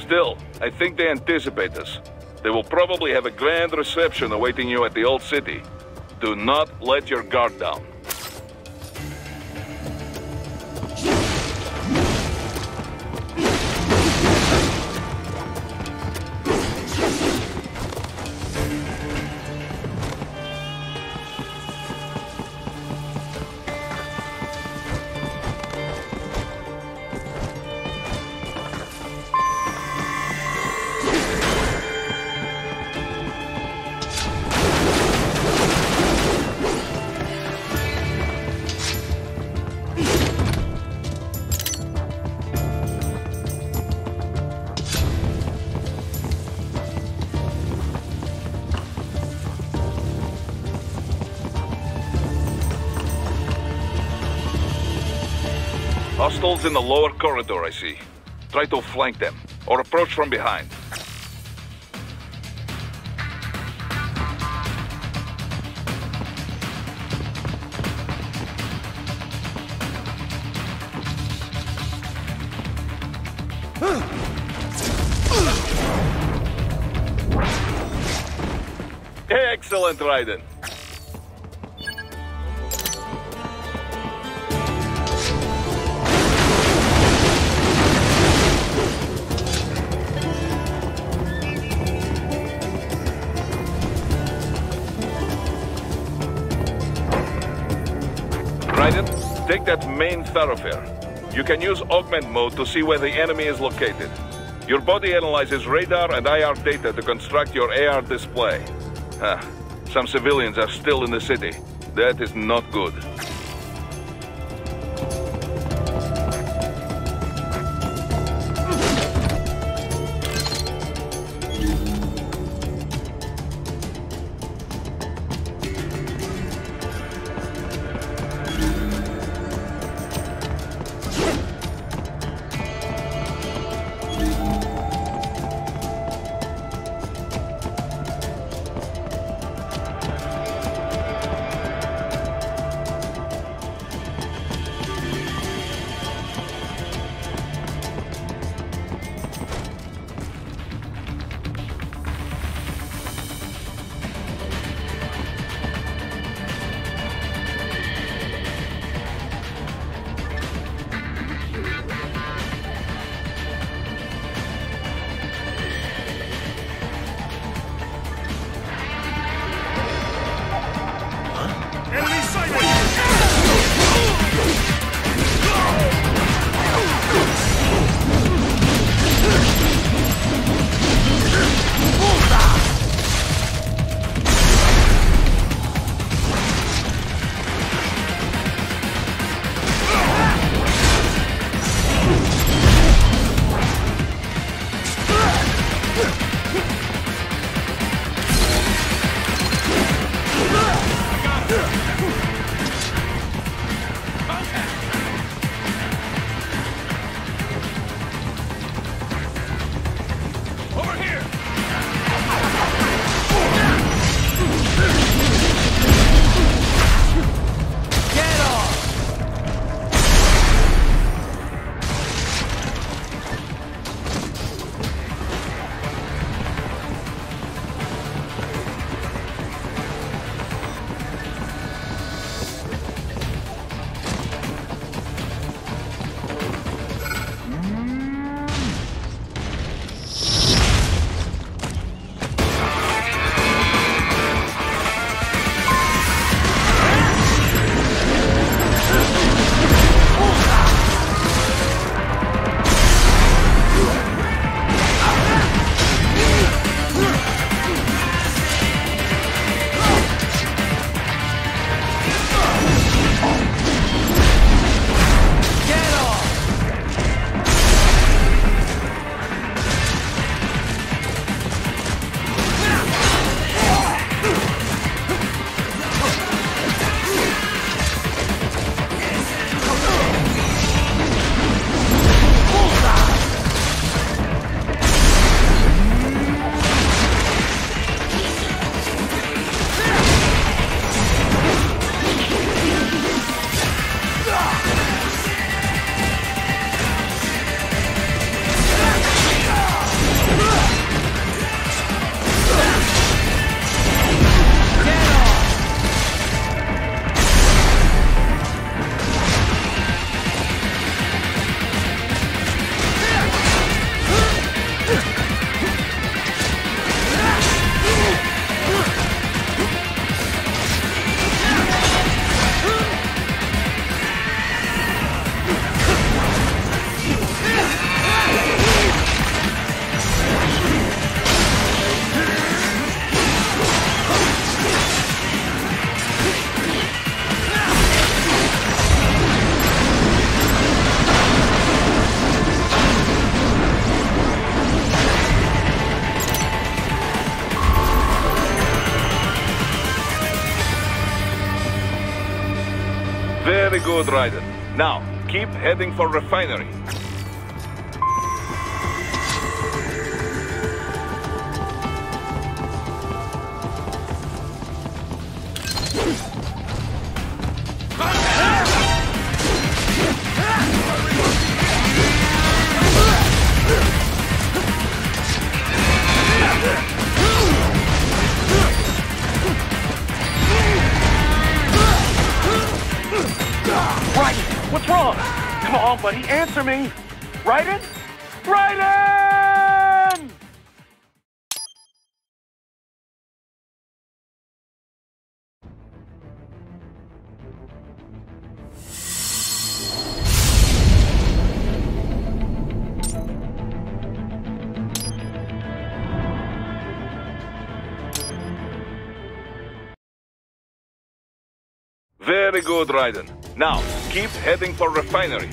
Still, I think they anticipate us. They will probably have a grand reception awaiting you at the Old City. Do not let your guard down. Hostiles in the lower corridor, I see. Try to flank them, or approach from behind. Excellent, Raiden. Raiden, take that main thoroughfare. You can use augment mode to see where the enemy is located. Your body analyzes radar and IR data to construct your AR display. Some civilians are still in the city. That is not good. good, Raiden. Now, keep heading for refinery. Raiden, what's wrong? Come on, buddy, answer me. Raiden? Raiden! Very good, Raiden. Now, keep heading for refinery.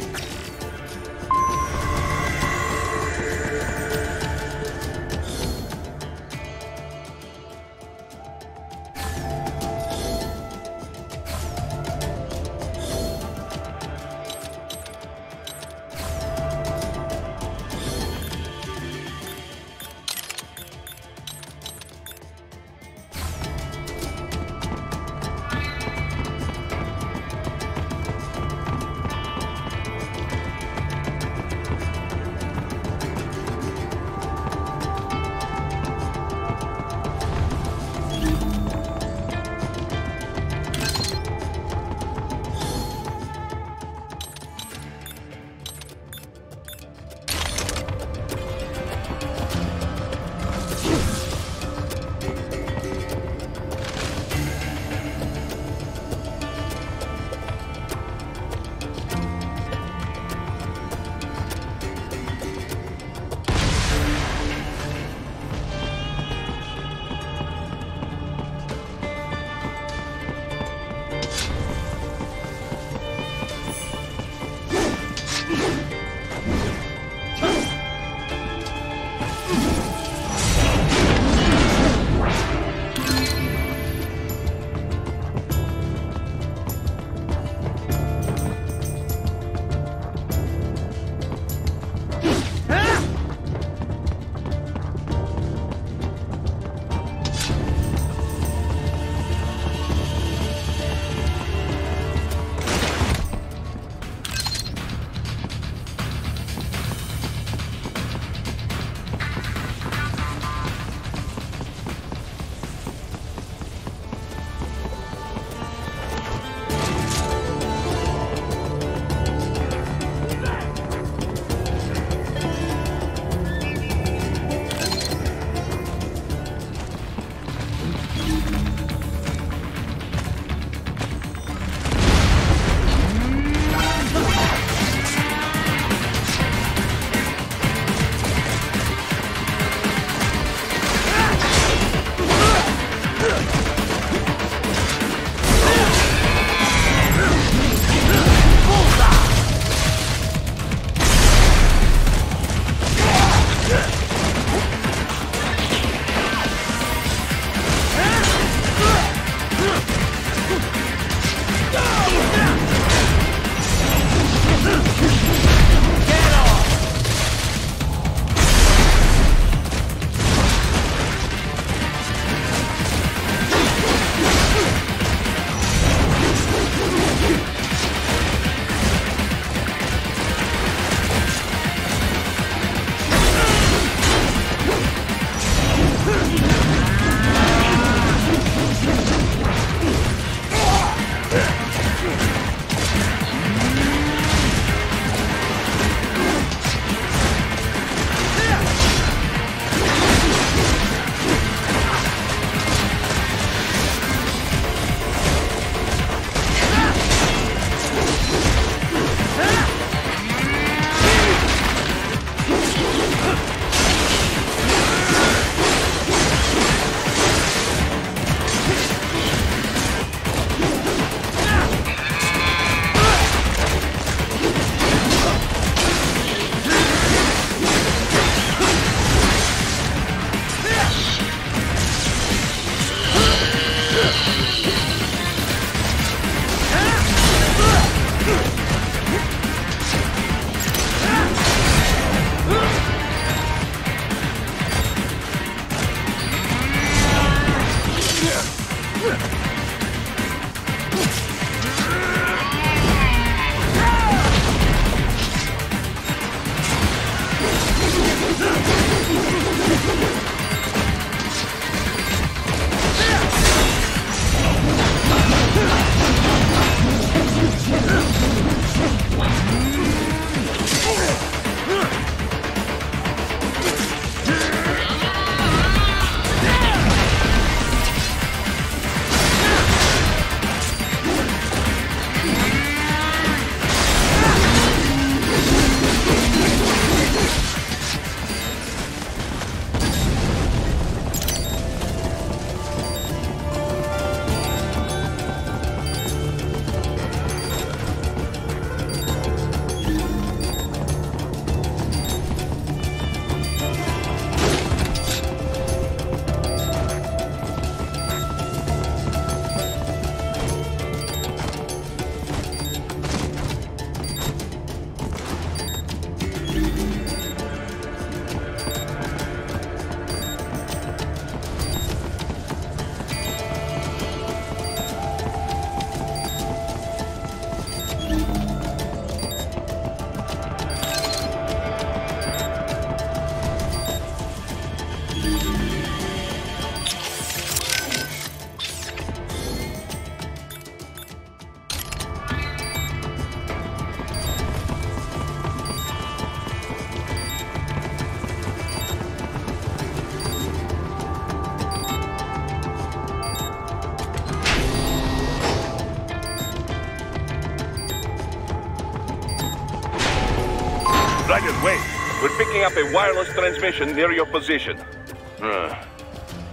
Raiden, wait. We're picking up a wireless transmission near your position.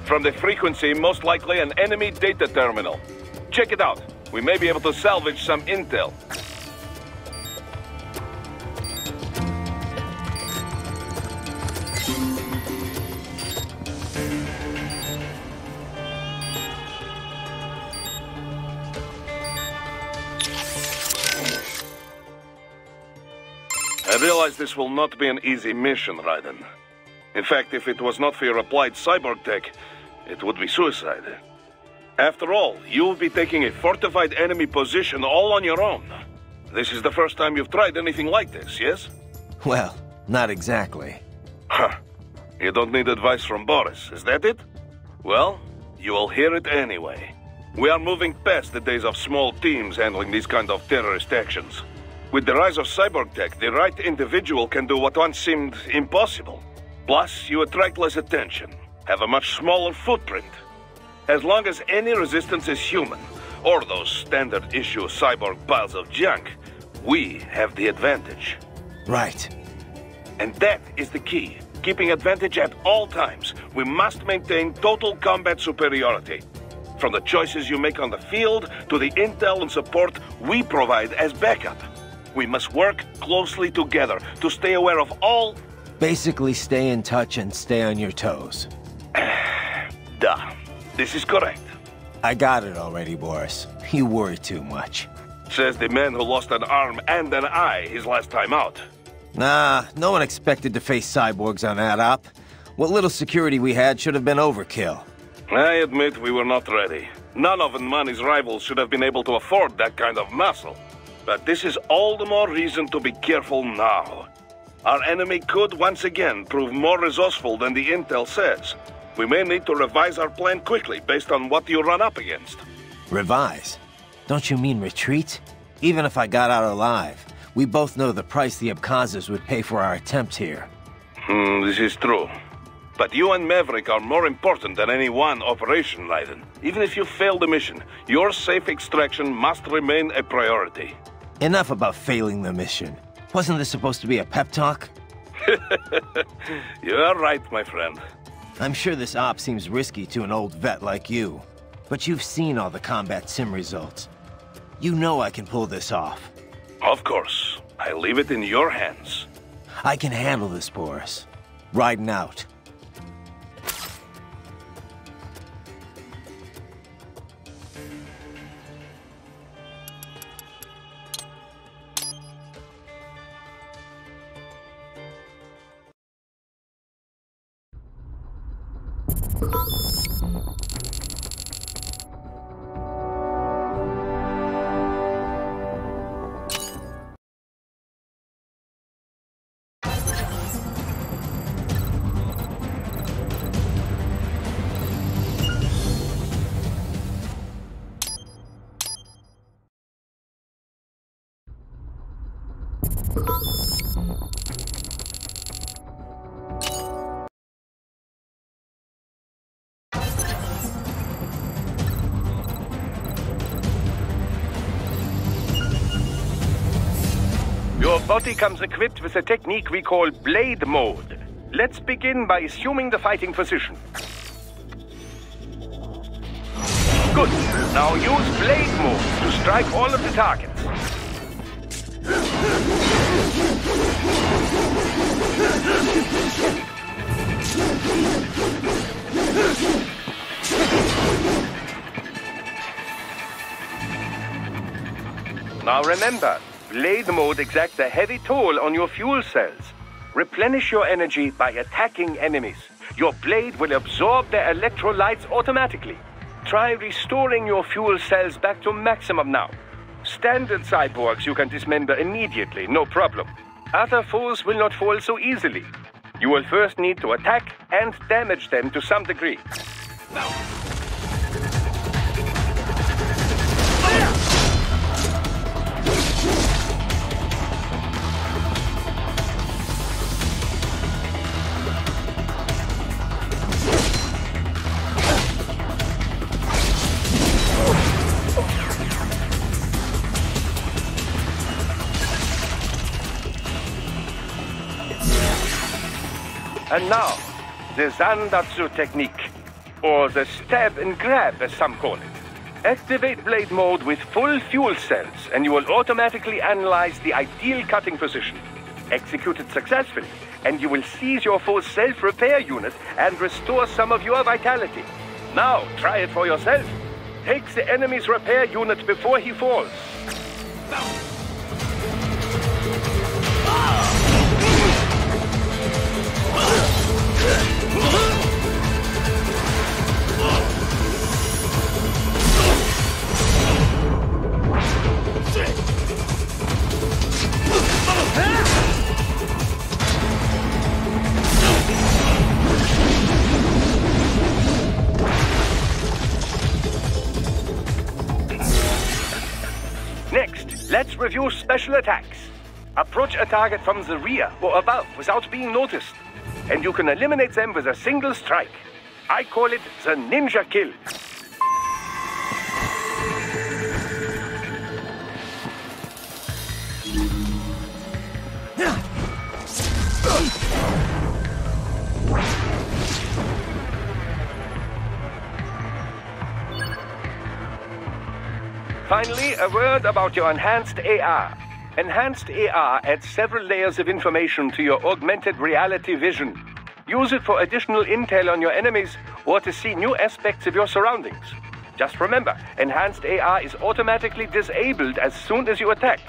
From the frequency, most likely an enemy data terminal. Check it out. We may be able to salvage some intel. I realize this will not be an easy mission, Raiden. In fact, if it was not for your applied cyborg tech, it would be suicide. After all, you'll be taking a fortified enemy position all on your own. This is the first time you've tried anything like this, yes? Well, not exactly. Huh. You don't need advice from Boris, is that it? Well, you will hear it anyway. We are moving past the days of small teams handling these kind of terrorist actions. With the rise of cyborg tech, the right individual can do what once seemed impossible. Plus, you attract less attention, have a much smaller footprint. As long as any resistance is human, or those standard-issue cyborg piles of junk, we have the advantage. Right. And that is the key. Keeping advantage at all times. We must maintain total combat superiority. From the choices you make on the field, to the intel and support we provide as backup. We must work closely together to stay aware of all... Basically, stay in touch and stay on your toes. Duh. This is correct. I got it already, Boris. You worry too much. Says the man who lost an arm and an eye his last time out. Nah, no one expected to face cyborgs on that op. What little security we had should have been overkill. I admit we were not ready. None of Nmani's rivals should have been able to afford that kind of muscle. But this is all the more reason to be careful now. Our enemy could once again prove more resourceful than the intel says. We may need to revise our plan quickly based on what you run up against. Revise? Don't you mean retreat? Even if I got out alive, we both know the price the Abkhazes would pay for our attempt here. This is true. But you and Maverick are more important than any one operation, Raiden. Even if you fail the mission, your safe extraction must remain a priority. Enough about failing the mission. Wasn't this supposed to be a pep talk? You are right, my friend. I'm sure this op seems risky to an old vet like you. But you've seen all the combat sim results. You know I can pull this off. Of course. I leave it in your hands. I can handle this, Boris. Riding out. Your body comes equipped with a technique we call blade mode. Let's begin by assuming the fighting position. Good. Now use blade mode to strike all of the targets. Now remember, blade mode exacts a heavy toll on your fuel cells. Replenish your energy by attacking enemies. Your blade will absorb their electrolytes automatically. Try restoring your fuel cells back to maximum now. Standard cyborgs you can dismember immediately, no problem. Other foes will not fall so easily. You will first need to attack and damage them to some degree. And now, the Zandatsu technique, or the stab and grab as some call it. Activate blade mode with full fuel cells, and you will automatically analyze the ideal cutting position. Execute it successfully, and you will seize your foe's self-repair unit and restore some of your vitality. Now, try it for yourself. Take the enemy's repair unit before he falls. Next, let's review special attacks. Approach a target from the rear or above without being noticed, and you can eliminate them with a single strike. I call it the ninja kill. Finally, a word about your enhanced AR. Enhanced AR adds several layers of information to your augmented reality vision. Use it for additional intel on your enemies or to see new aspects of your surroundings. Just remember, enhanced AR is automatically disabled as soon as you attack.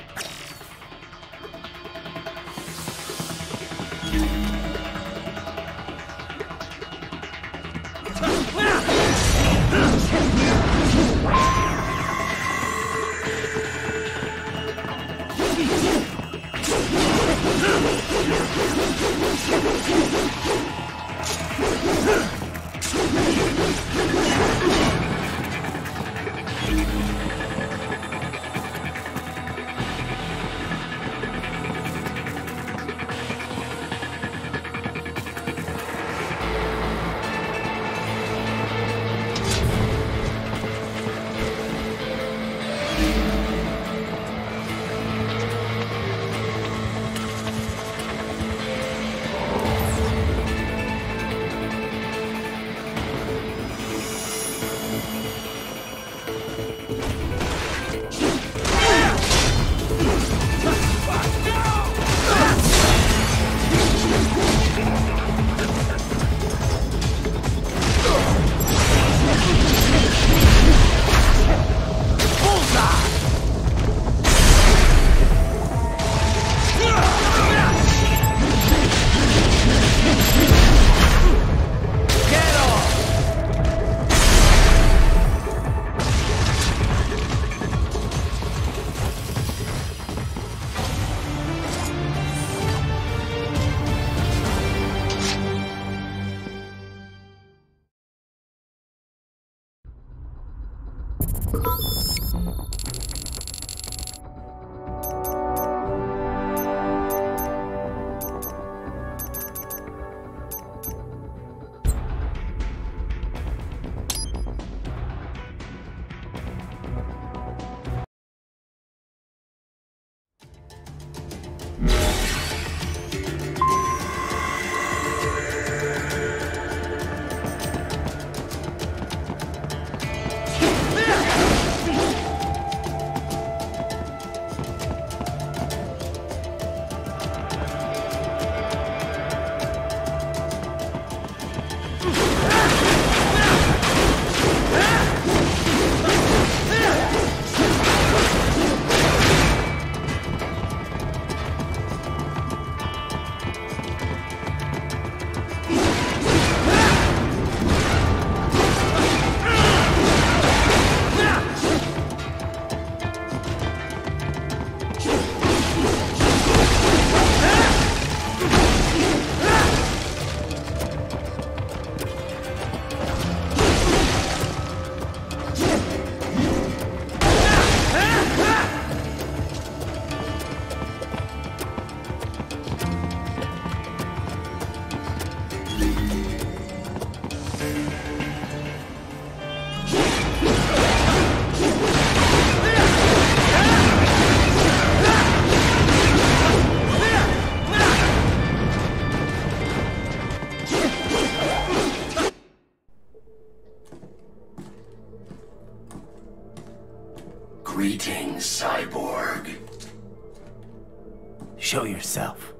Show yourself.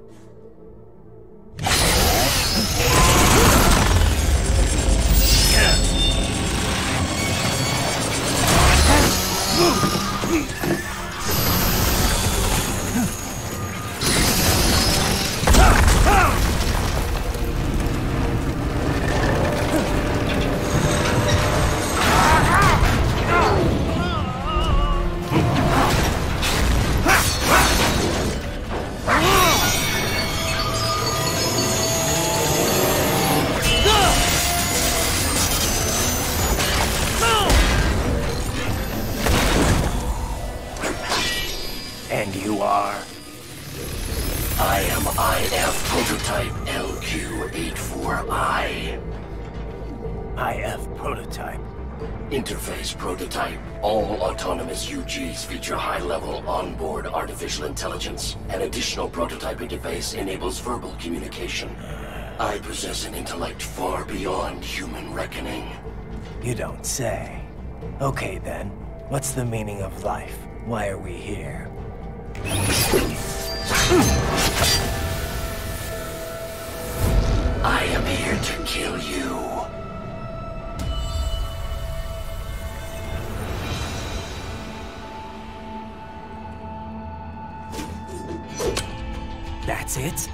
And you are? I am IF Prototype LQ84I. IF Prototype. Interface Prototype. All autonomous UGs feature high-level onboard artificial intelligence. An additional prototype interface enables verbal communication. I possess an intellect far beyond human reckoning. You don't say. Okay then, what's the meaning of life? Why are we here? I am here to kill you. That's it?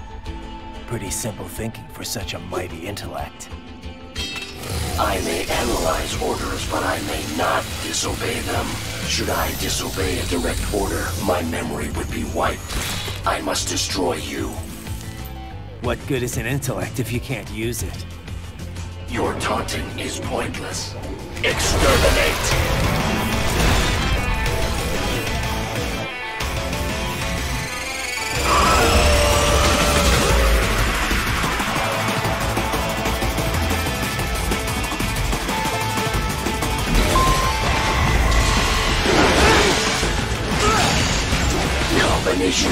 Pretty simple thinking for such a mighty intellect. I may analyze orders, but I may not disobey them. Should I disobey a direct order, my memory would be wiped. I must destroy you. What good is an intellect if you can't use it? Your taunting is pointless. Exterminate! Combination.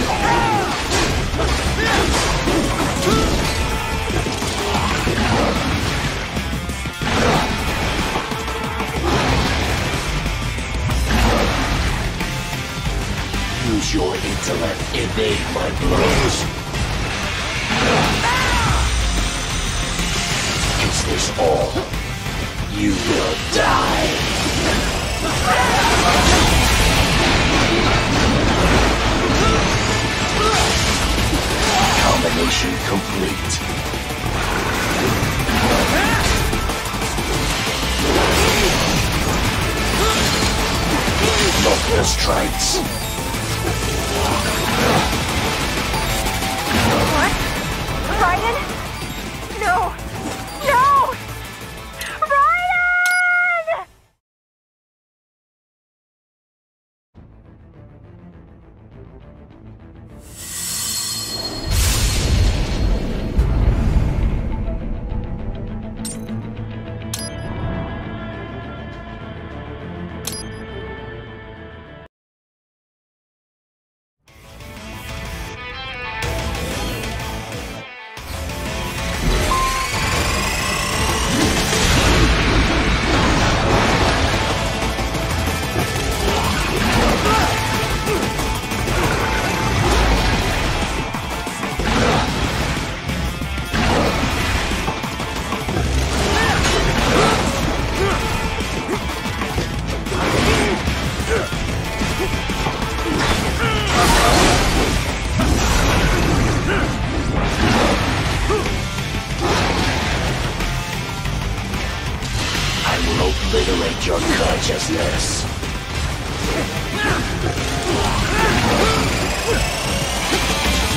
Use your intellect, evade my blows. Is this all? You will die. Combination complete. Multiple strikes. What? Raiden? No! No! Raiden! Obliterate your consciousness.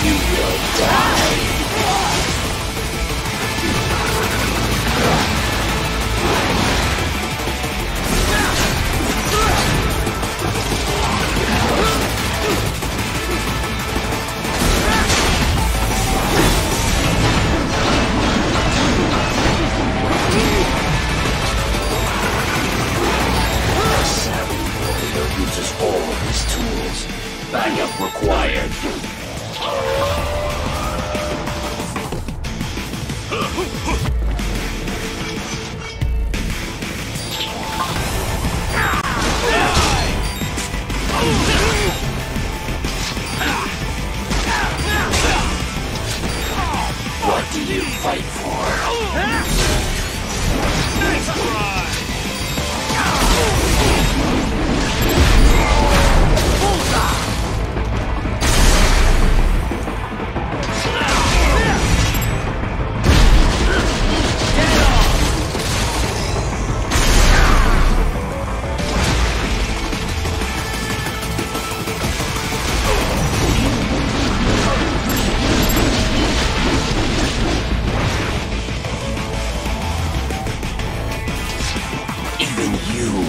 You will die. you fight for. Nice try!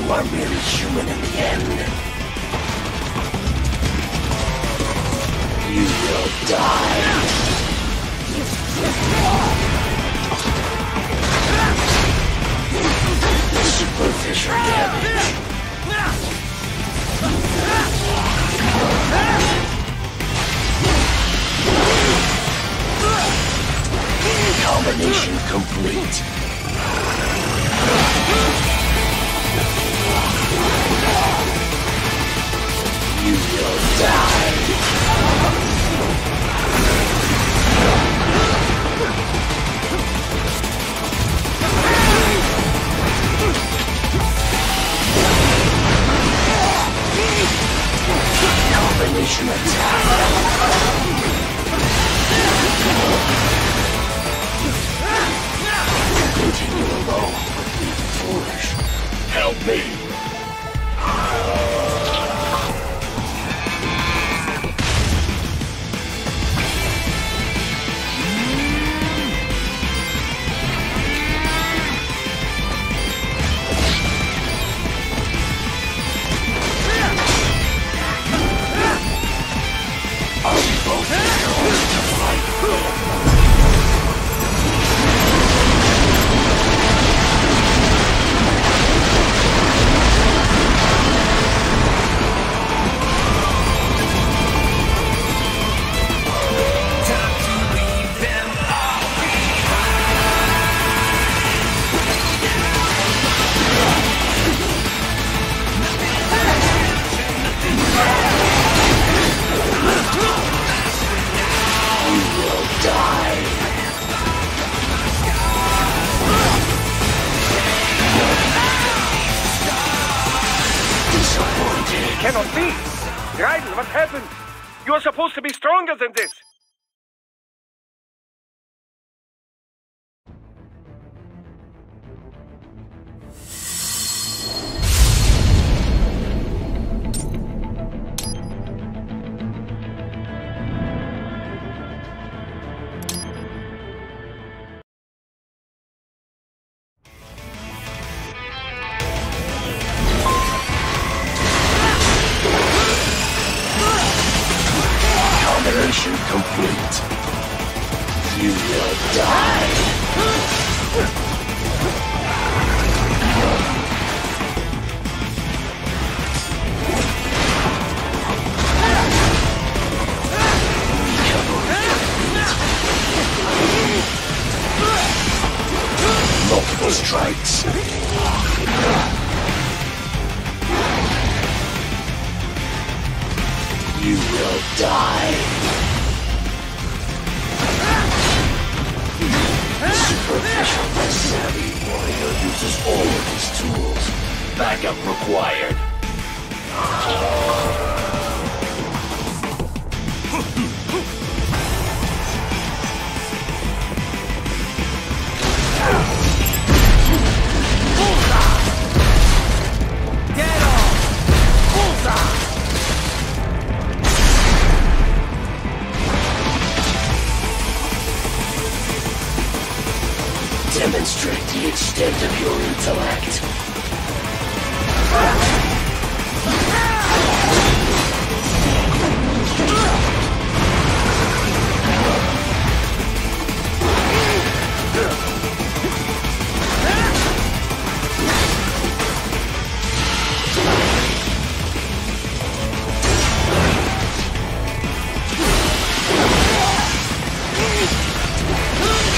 Are merely human in the end. You will die. Superficial damage. Combination complete. You will die. Combination attack. Continue alone would be foolish. Help me. Cannot be! Raiden, what happened? You are supposed to be stronger than this! Mission complete. You will die. Multiple strikes. You will die. Superficial but savvy warrior uses all of his tools. Backup required. Get off! Bullseye! Demonstrate the extent of your intellect.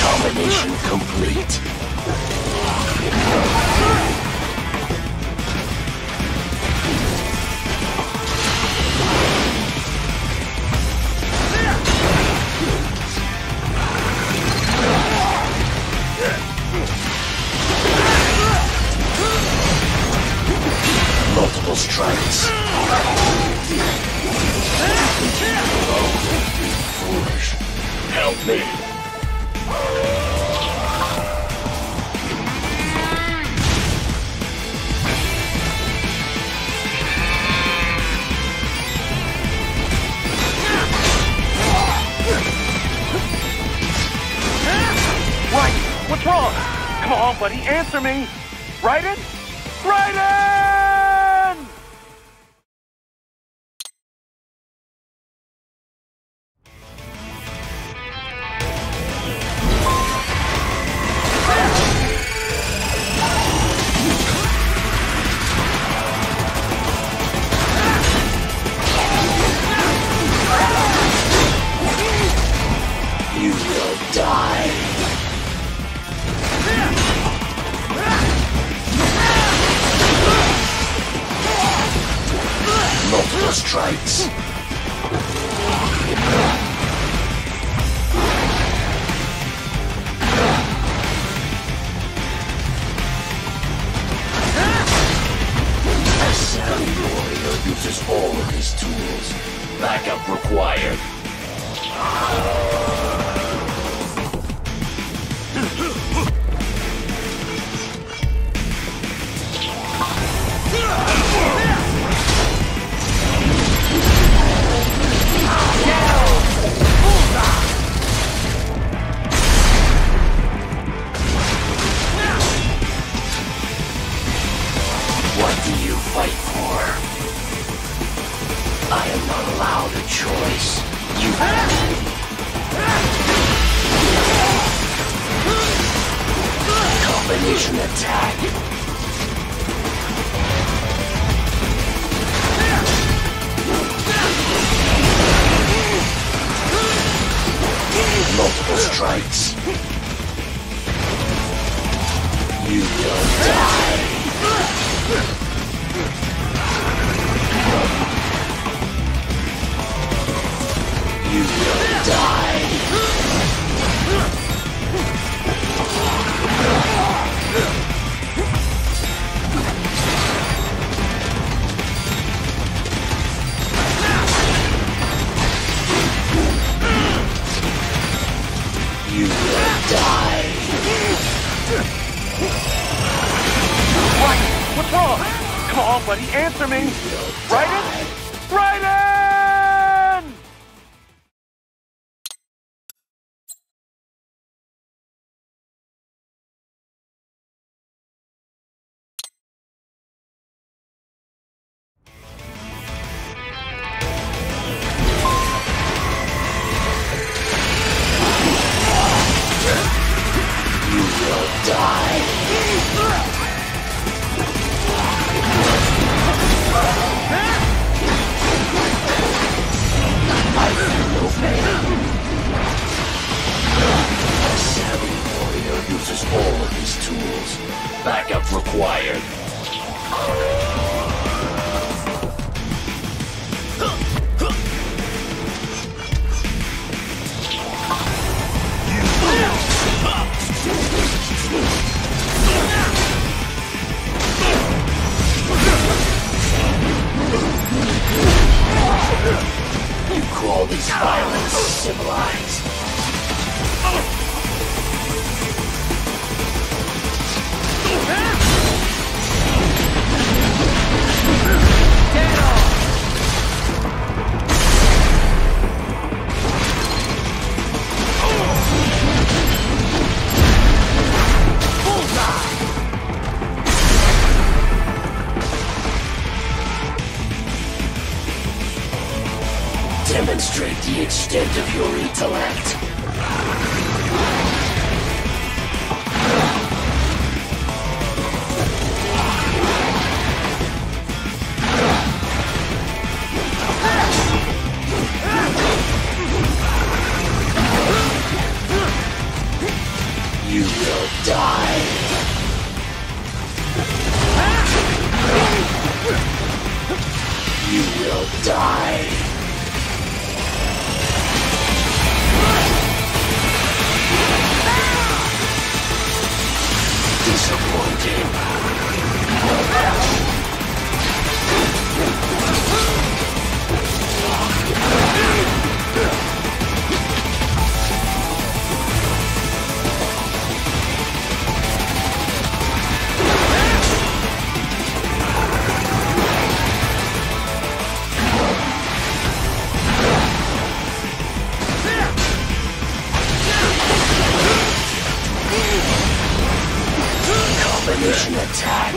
Combination complete. with me. Right! What's wrong? Come on, buddy, answer me! Raiden? Raiden! You will die. Multiple strikes. A savvy warrior uses all of his tools. Backup required. What do you fight for? I am not allowed a choice. You combination attack. Multiple strikes. You will die. You will die. You will die. What? What's wrong? Come on, buddy, answer me! Raiden? Raiden! You will die. I feel no pain. A savvy warrior uses all of his tools. Backup required. You call this violence civilized? Demonstrate the extent of your intellect. You will die. You will die. Disappointing. Confirmation attack.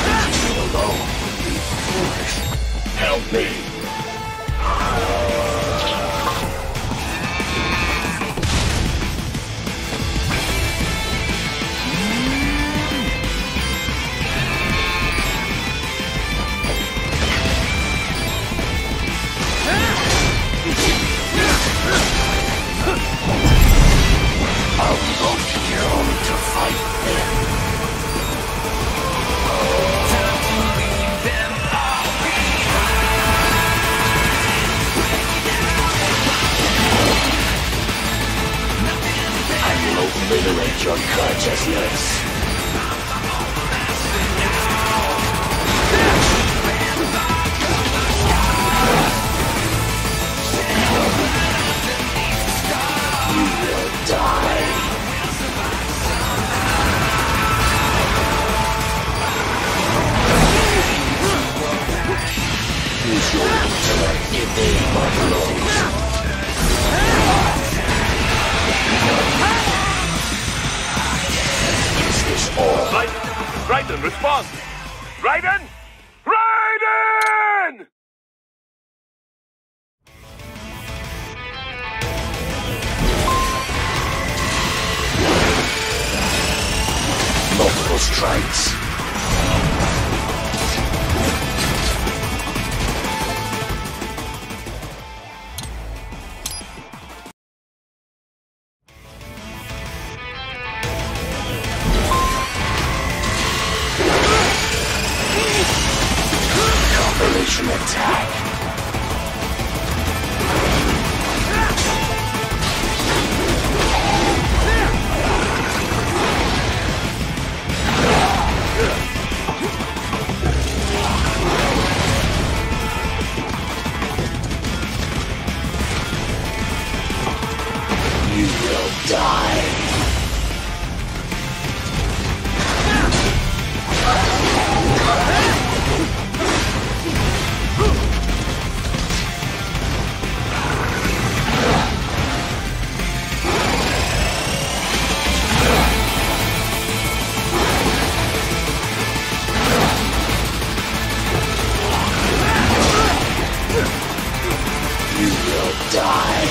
Leave me alone. Be foolish. Help me. I'll vote here only to fight them. Time to leave them all behind. I will obliterate your consciousness. You will die. Use your intellect, evade my blows. Is this all? Raiden, respond! Raiden! Raiden! Multiple strikes. Confirmation attack. You will die. You will die.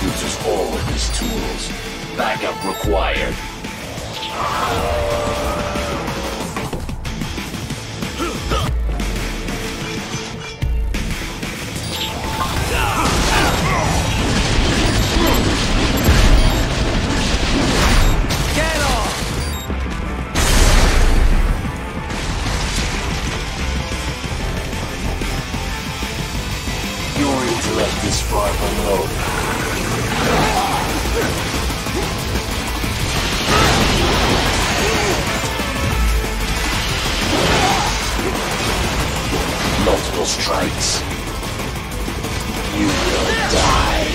Uses all of his tools. Backup required. Get off! Your intellect is far below. Multiple strikes. You will die.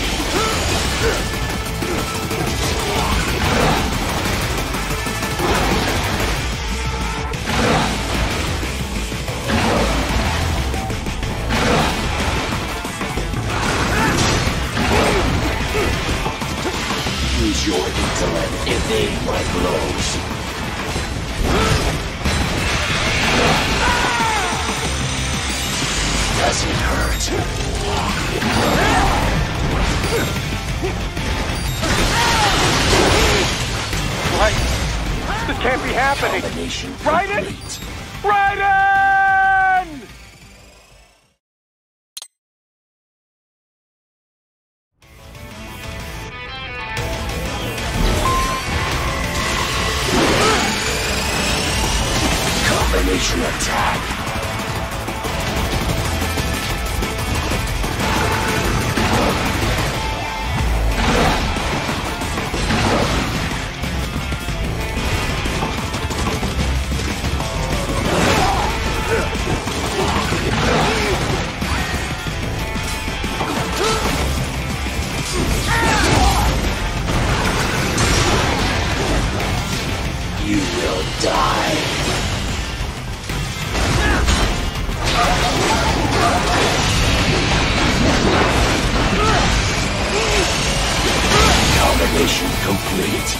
Use your intellect. Evade my blows. Does it hurt? Right. This can't be happening. Raiden! Raiden! Combination attack. You Transformation complete.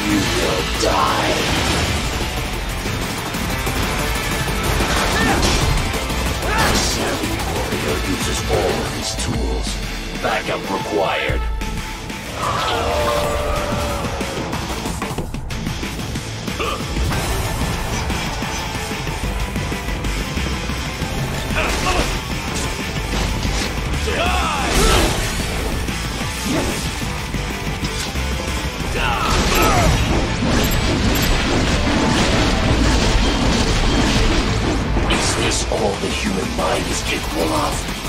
You will die. Savvy warrior uses all of his tools. Backup required. Is this all the human mind is capable of?